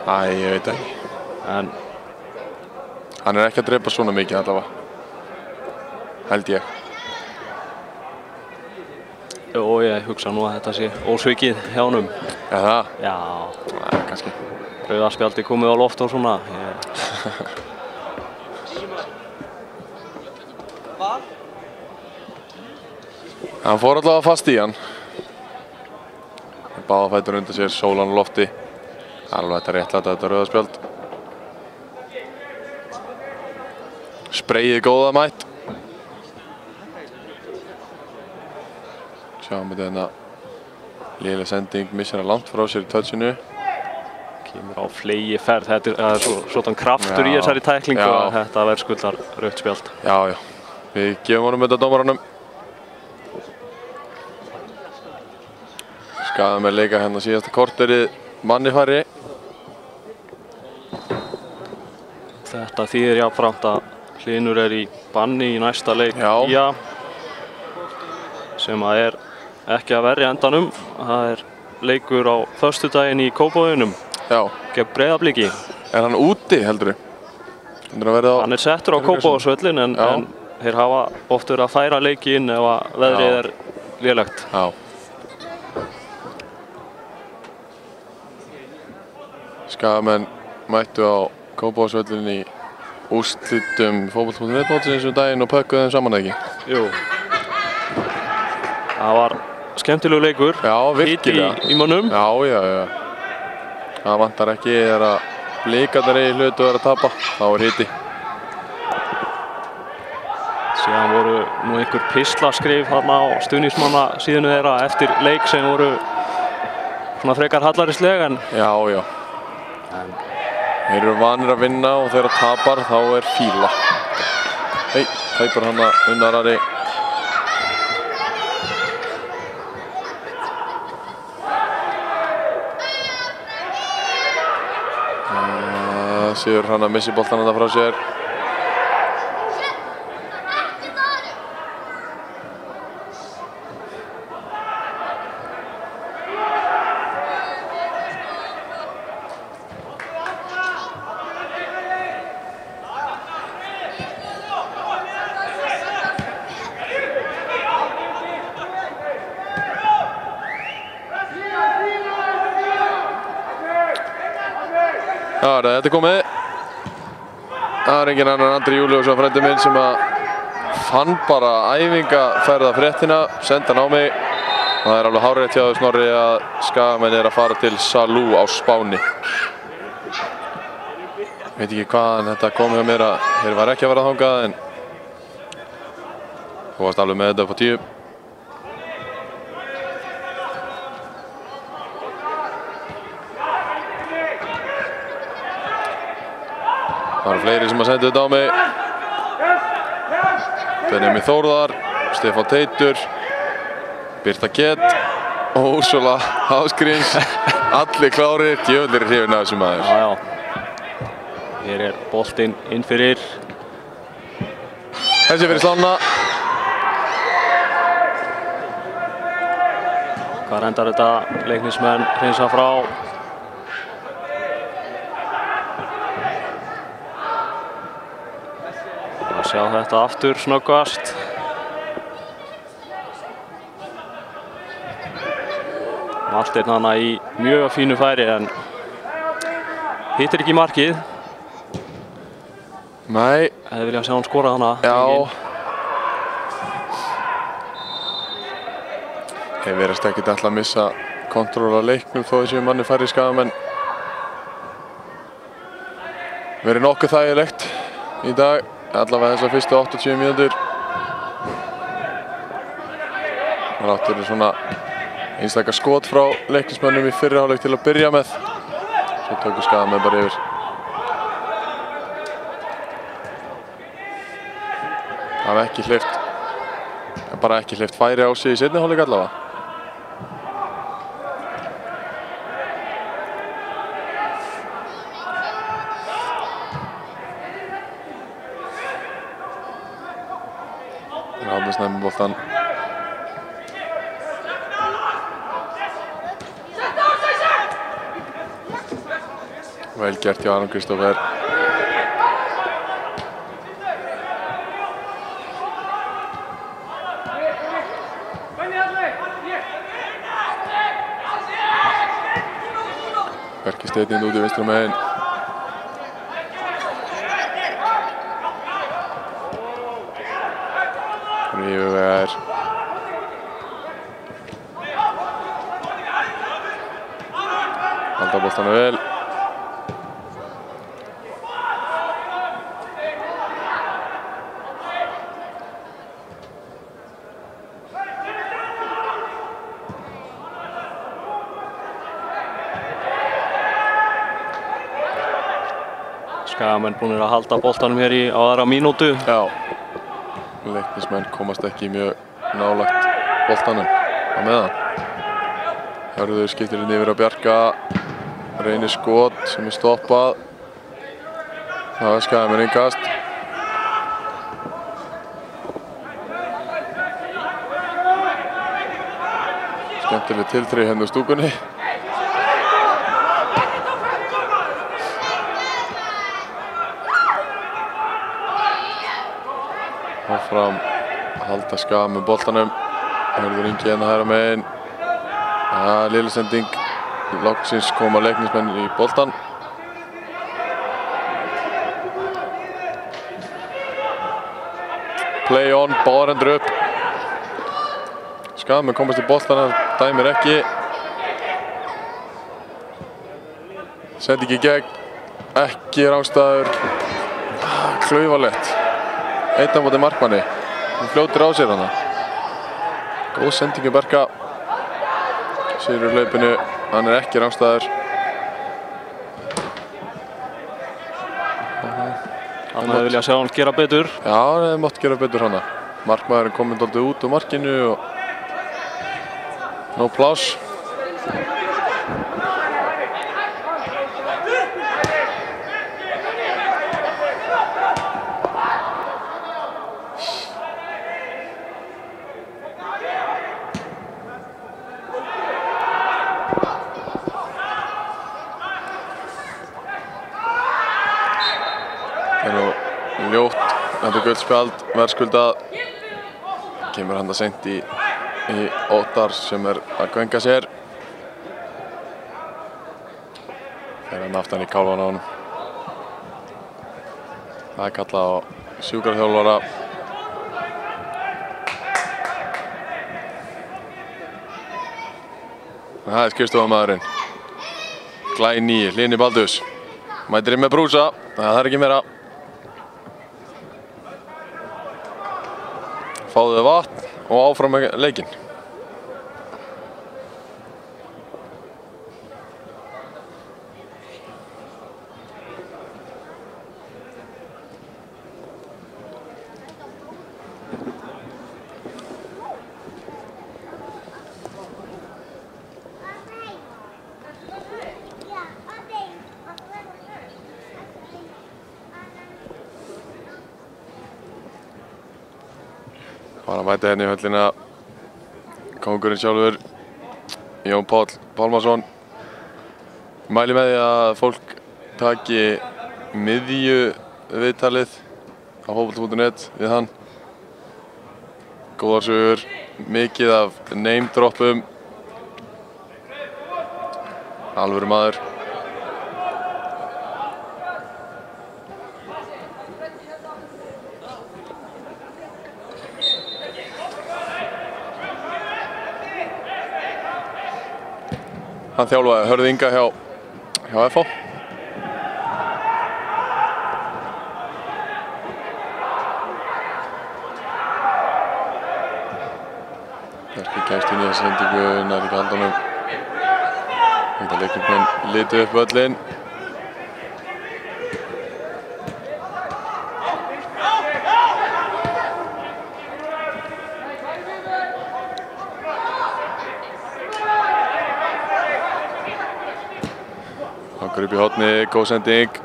Æ, ég veit ekki. En hann er ekki að drepa svona mikið allavega. Held ég. Jó, ég hugsa nú að þetta sé ósvikið hjá honum. Er það? Já. Nei, kannski. Rauðarspjaldi komið á loft og svona. Hann fór allavega fast í hann. Báða fætur undan sér, sólan á lofti. Alveg þetta réttlæta þetta rauðarspjald. Spreyið góða mætt. Sjáum við þetta. Léleg sending, missir hann langt frá sér í touchinu. Kemur á flegi ferð. Þetta er svona kraftur í þessari tæklingu og þetta verðskuldar rautt spjald. Já, já. Við gefum honum þetta dómaranum. Skagamenn leika hérna síðasta korterið manni færri. Þetta þýðir jafnframt að Hlynur er í banni í næsta leik Já. Sem að er ekki að verja endanum. Það er leikur á föstudaginn í Kópavoginum. Já. Gegn Breiðabliki. Er hann úti heldur? Hann er settur á Kópavogsvöllin en þeir hafa oft verið að færa leiki inn ef að veðrið er lélegt. Já. Skagamenn mættu á Kópavogsvöllin í úrslitum fótbolti.net mótsins daginn og pökkuðu þeim saman ekki? Jú. Það var skemmtilegu leikur. Já, virkilega. Hiti í mönnum. Já, já, já. Það vantar ekki þegar að blikarnir í hlutu er að tapa. Þá er hiti. Síðan voru nú einhver pislaskrif þarna á stuðningsmanna síðunu þeirra eftir leik sem voru svona frekar hallarisleg en Já. Þeir eru vanir að vinna og þegar tapar þá er fíla. Tæpar hann að Unnarari. Sigur hann að missi boltan þetta frá sér. Þetta er komið. Það er engin annar en Andri Júlíusson, frændi minn, sem að fann bara æfingaferðafréttina, senda hann á mig. Og það er alveg hárrétt hjá þau Snorri að Skagamenn er að fara til Salou á Spáni. Veit ekki hvaðan þetta kom hjá mér að þeir var ekki að vera þangað, en þú varst alveg með þetta upp á 10. Það eru fleiri sem að senda þetta á mig. Benjamín Þórðar, Stefán Teitur, Birta Gett, Úrsula Ásgríms. Allir klárir, djöfullir hrifin af þessum maður. Já. Hér er boltinn inn fyrir. Þessi fyrir Slána. Hvað endar þetta? Leiknismenn hreinsa frá. Sjá þetta aftur snöggvast. Marteinn hana í mjög fínu færi en hittir ekki markið. Nei. Hefði viljað sjá hann skora hana. Já. Þeir verðast ekkert alltaf að missa kontról á leiknum þó þessi manni færri Skagamenn. Verið nokkuð þægilegt í dag. Allavega þessar fyrstu 80 mínútur. Það átti verið svona einstaka skot frá leiknismönnum í fyrri hálfleik til að byrja með. Svo tóku Skagamenn bara yfir. Það var ekki hleypt færi á sig í seinni hálfleik allavega. Ráðnisnæmi með boltan. Vel gert hjá Aron Kristófer. Berki Steinn út í vinstri megin. Rífuvegar. Halda boltanum vel. Skagamenn búnir að halda boltanum hér á aðra mínútu. Já. Leiknismenn komast ekki mjög nálægt boltanum á meðan. Hörður skiptir inn yfir að Bjarka. Reynir skot sem er stoppað. Það er Skagamenn innkast. Skemmtileg tilþrif hérna úr stúkunni. Áfram halda Skagamenn með boltanum. Hörður Ingi hérna hægra megin. Léleg sending. Loksins koma leiknismenn í boltan. Play on, báðar hendur upp. Skagamenn komast í boltan, dæmir ekki. Sending í gegn. Ekki rangstæður. Klaufalegt. Einn á móti markmanni. Hún fljótir á sér hana. Góð sendingu Berka. Sigur hlaupinu, hann ekki rangstæður. Hann hefði viljað sjá hann gera betur. Já, hann hefði mátt gera betur hana. Markmaðurinn kominn dálítið út úr markinu og nóg pláss. Þetta gult spjald, verðskuldað. Kemur hann það seint í Óttar sem að gvenga sér. Fer hann aftan í kálvan á honum. Það kallað á sjúkraþjálfara. Það skrifstofamaðurinn. Glæný, Hlynur Baldurs. Mætir inn með brúsa, það ekki meira. Fáðu vatn og áfram með leikinn. Var að mæta hérna í höllina kóngurinn sjálfur, Jón Páll Pálmason. Mæli með því að fólk taki miðju viðtalið á fótbolti.net við hann. Góðar sögur, mikið af name droppum. Alvöru maður. Hann þjálfaði Hörð Inga hjá FH. Berki kemst inn í þessa sendingu, nær ekki haldanum. Þetta leikmenn litu upp völlinn. Upp í horni, góð sending.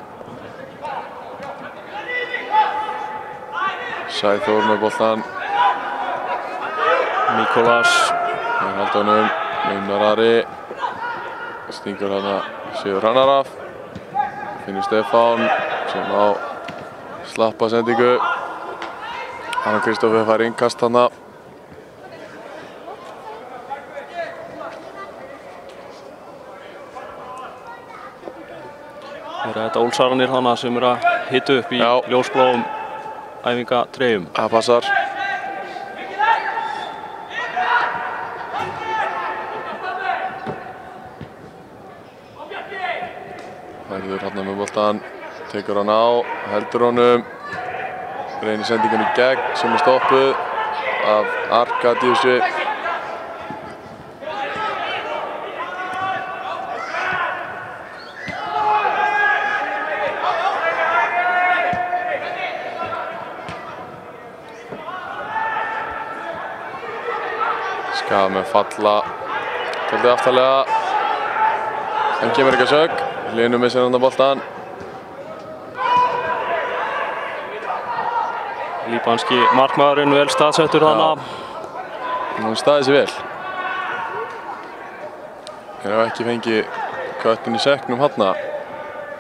Sæþór með boltan. Míkolas. Með haldunum, Einar Ari. Stingur hana Sigur Hannaraf. Finnur Stefán sem á slappa sendingu. Hanna Kristófi fær innkast hana. Þetta Ólsaranir hana sem að hita upp í ljósbláum æfingatreyjum. Það passar. Hærður hann með boltan, tekur hann á, heldur honum. Reynir sendingunni í gegn sem stoppuð af Arkadiusi. Skaf með falla tóldi aftarlega en kemur ekki að sög. Hlynur með sér andan boltan. Líbanski markmaðurinn vel staðsettur hana. Hún staði sig vel. Þeir hafa ekki fengið köttin í seknum hana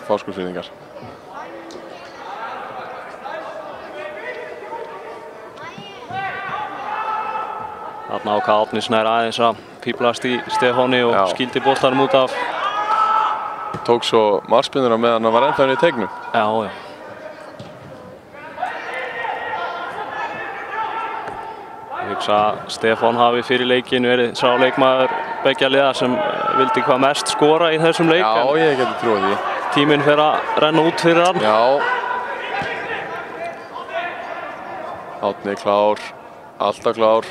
Fáskrúðsfirðingar. Þarna ákvað Árni Snær aðeins að fíblast í Stefáni og skildi boltanum út af. Tók svo markspinnuna meðan hann var ennþá inn í teignum. Já. Ég hugsa að Stefán hafi fyrir leikinn verið sá leikmaður beggja liða sem vildi hvað mest skora í þessum leik. Já, ég geti trúið því. Tíminn fer að renna út fyrir hann. Já. Árni klár. alltaf klár,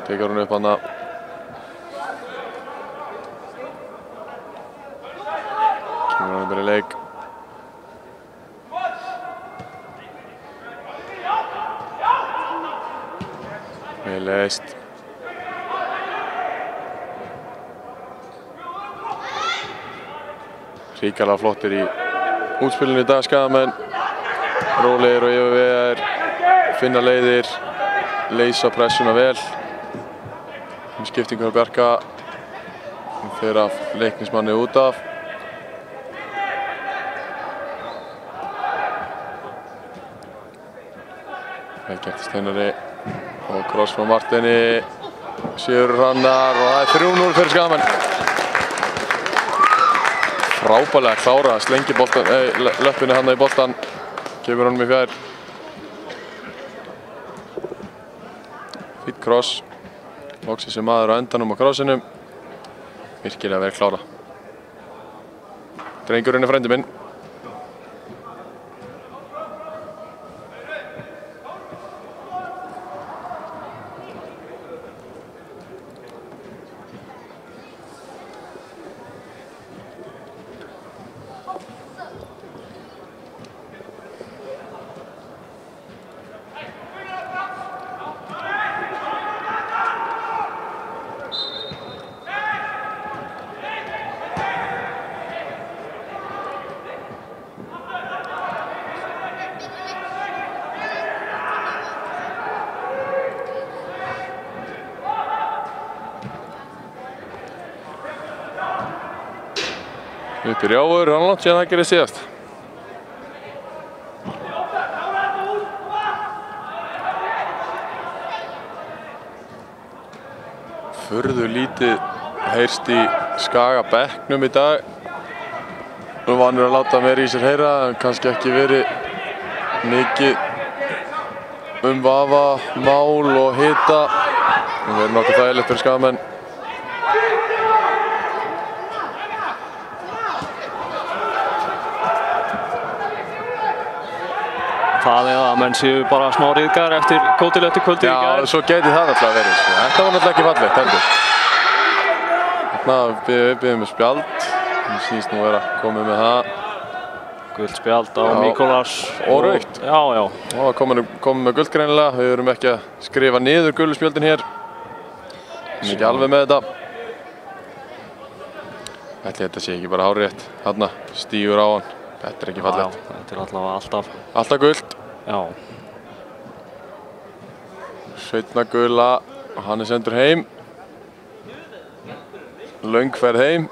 tekur hún upp hana. Kemur hann bara í leik. Vel leist. Ríkala flottir í útspilinu í dag, Skagamenn. Rólegir og yfirvegaðir, finna leiðir, leysa pressuna vel. Skiptingur Bjarka, hún fer af leiknismanni út af. Vel gert Steinari og kross frá Marteini. Sigurður Hrannar og það er 3-0 fyrir Skagamenn. Frábærlega klára, slengi löppinu hann í boltan. Kemur honum í fjær. Fýtt kross. Loksins maður á endanum á krossinum. Virkilega vel klára. Drengurinn er frændi minn. Upp í Rjáfur, hann langt síðan það gerði síðast. Furðu lítið heyrst í Skaga bekknum í dag. Vanur að láta meira í sér heyra, en kannski ekki verið mikið vafa, mál og hita. Það verður nokkuð þægilegt fyrir Skagamenn. Það er að menn séu bara smá ryðgar eftir kótilegt kvöldi í gær. Já, svo geti það náttúrulega verið. Þetta var náttúrulega ekki fallegt heldur. Þarna við byggðum með spjald. Það sýnst nú vera komið með það. Gult spjald á Míkolas. Og rautt. Já, já. Það var komið með gult greinilega. Við erum ekki að skrifa niður gulu spjöldin hér. Við erum ekki alveg með þetta. Ætli þetta sé ekki bara hárrétt. Þarna stígur á hann. Þetta er ekki fallegt. Þetta er allavega alltaf. Alltaf gult. Já. Sveitna gula og hann er sendur heim. Löng ferð heim.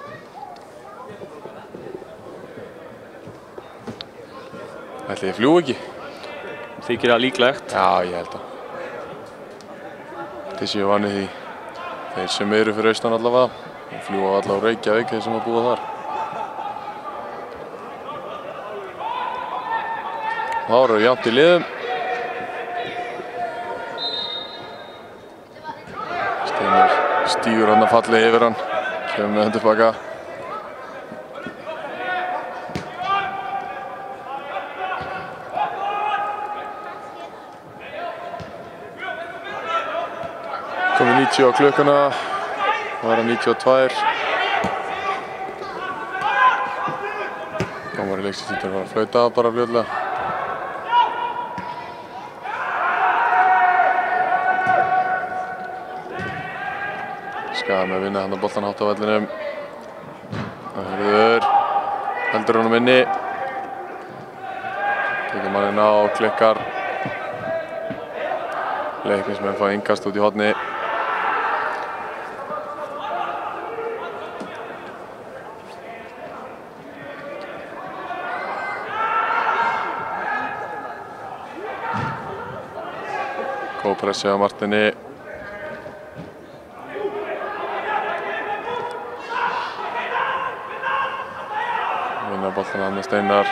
Ætli ég fljúi ekki? Þykir það líklegt. Já, ég held að. Þeir séu vanið því. Þeir sem eru fyrir austan allavega. Þeir fljúa allavega á Reykjavík, þeir sem að búa þar. Það voru jafnt í liðum. Steinar stígur hann að falli yfir hann. Kemur með hann tilbaka. Komið 90 á klukkuna. Það var 92. Það var í leiksins að fara að flauta bara fljótlega. Skagamenn vinna hann á boltan hátt á vellinum. Það heldur honum inni. Tekur manninn á og klikkar. Leiknismenn fá innkast út í horni. Góð pressi á Marteini. Boltan hann með Steinar.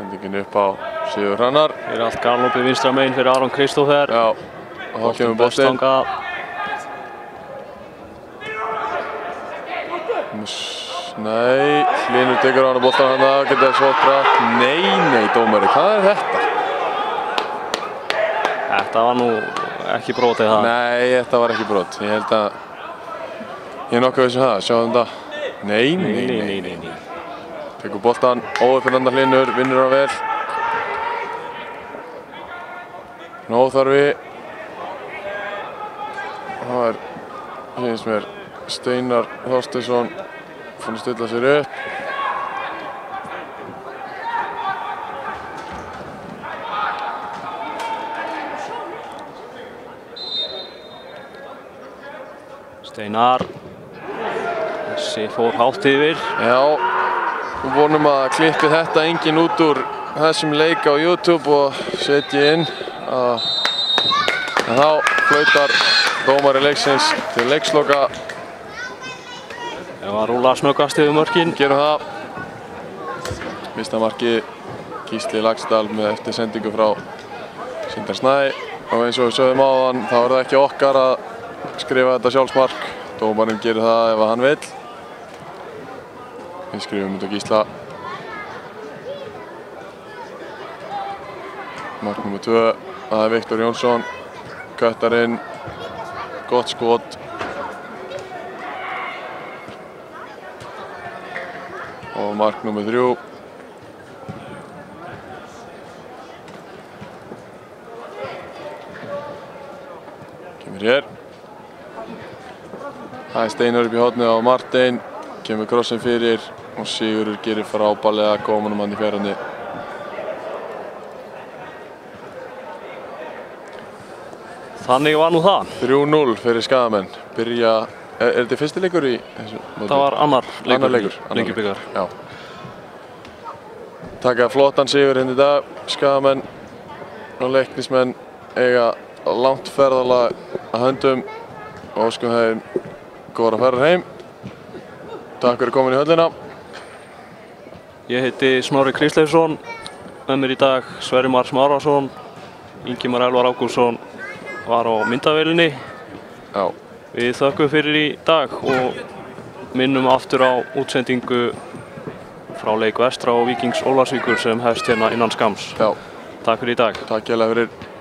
Hendingin upp á Sigurður Hrannar. Það er allt galopið vinstra megin fyrir Aron Kristófer. Já, og þá kemur boltinn. Nei, Hlynur tekur á hann og boltan hann að geta svo hratt. Nei, dómari, hvað er þetta? Þetta var nú ekki brotið það. Nei, þetta var ekki brot. Ég held að ég er nokkuð vissum það. Sjáum þetta. Nei. Tekur boltan, óuppfyllanda Hlynur, vinnur hann vel. Óþarfi. Það finnst mér Steinar Þorsteinsson fann að stilla sér upp. Steinar. Þessi fór hátt yfir. Já, við vonum að klippi þetta enginn út úr þessum leik á YouTube og setji inn. En þá flautar dómari leiksins til leiksloka. Það var rúla snöggast yfir mörkin. Gerum það. Fyrsta marki Gísli Laxdal með eftir sendingu frá Sindar Snæ. Og eins og við sögðum áðan, þá er það ekki okkar að skrifa þetta sjálfsmark. Dómarinn gerir það ef hann vill. Við skrifum þetta Gísla. Mark nr. 2, það er Viktor Jónsson. Köttar inn. Gott skot. Og mark nr. 3. Kemur hér. Það er Steinar upp í hornið á Martein. Kemur krossin fyrir og Sigurður gerir frábærlega gómanum hann í fjærandi. Þannig var nú það. 3-0 fyrir Skagamenn. Byrja, er þetta fyrsti leikur í þessu móti? Það var annar leikur. Lengjubikar. Já. Taka flottan sigur hérna í dag. Skagamenn og Leiknismenn eiga langt ferðalag að höndum og óskum þeim góðar ferðar heim. Takk fyrir komin í höllina. Ég heiti Snorri Kristleifsson. Með mér í dag Sverrir Mar Smárason, Ingimar Elvar Ágústsson var á myndavélinni. Já. Við þökkum fyrir í dag og minnum aftur á útsendingu frá leik Vestra og Víkings Ólafsvíkur sem hefst hérna innan skamms. Já. Takk fyrir í dag. Takk hérlega fyrir.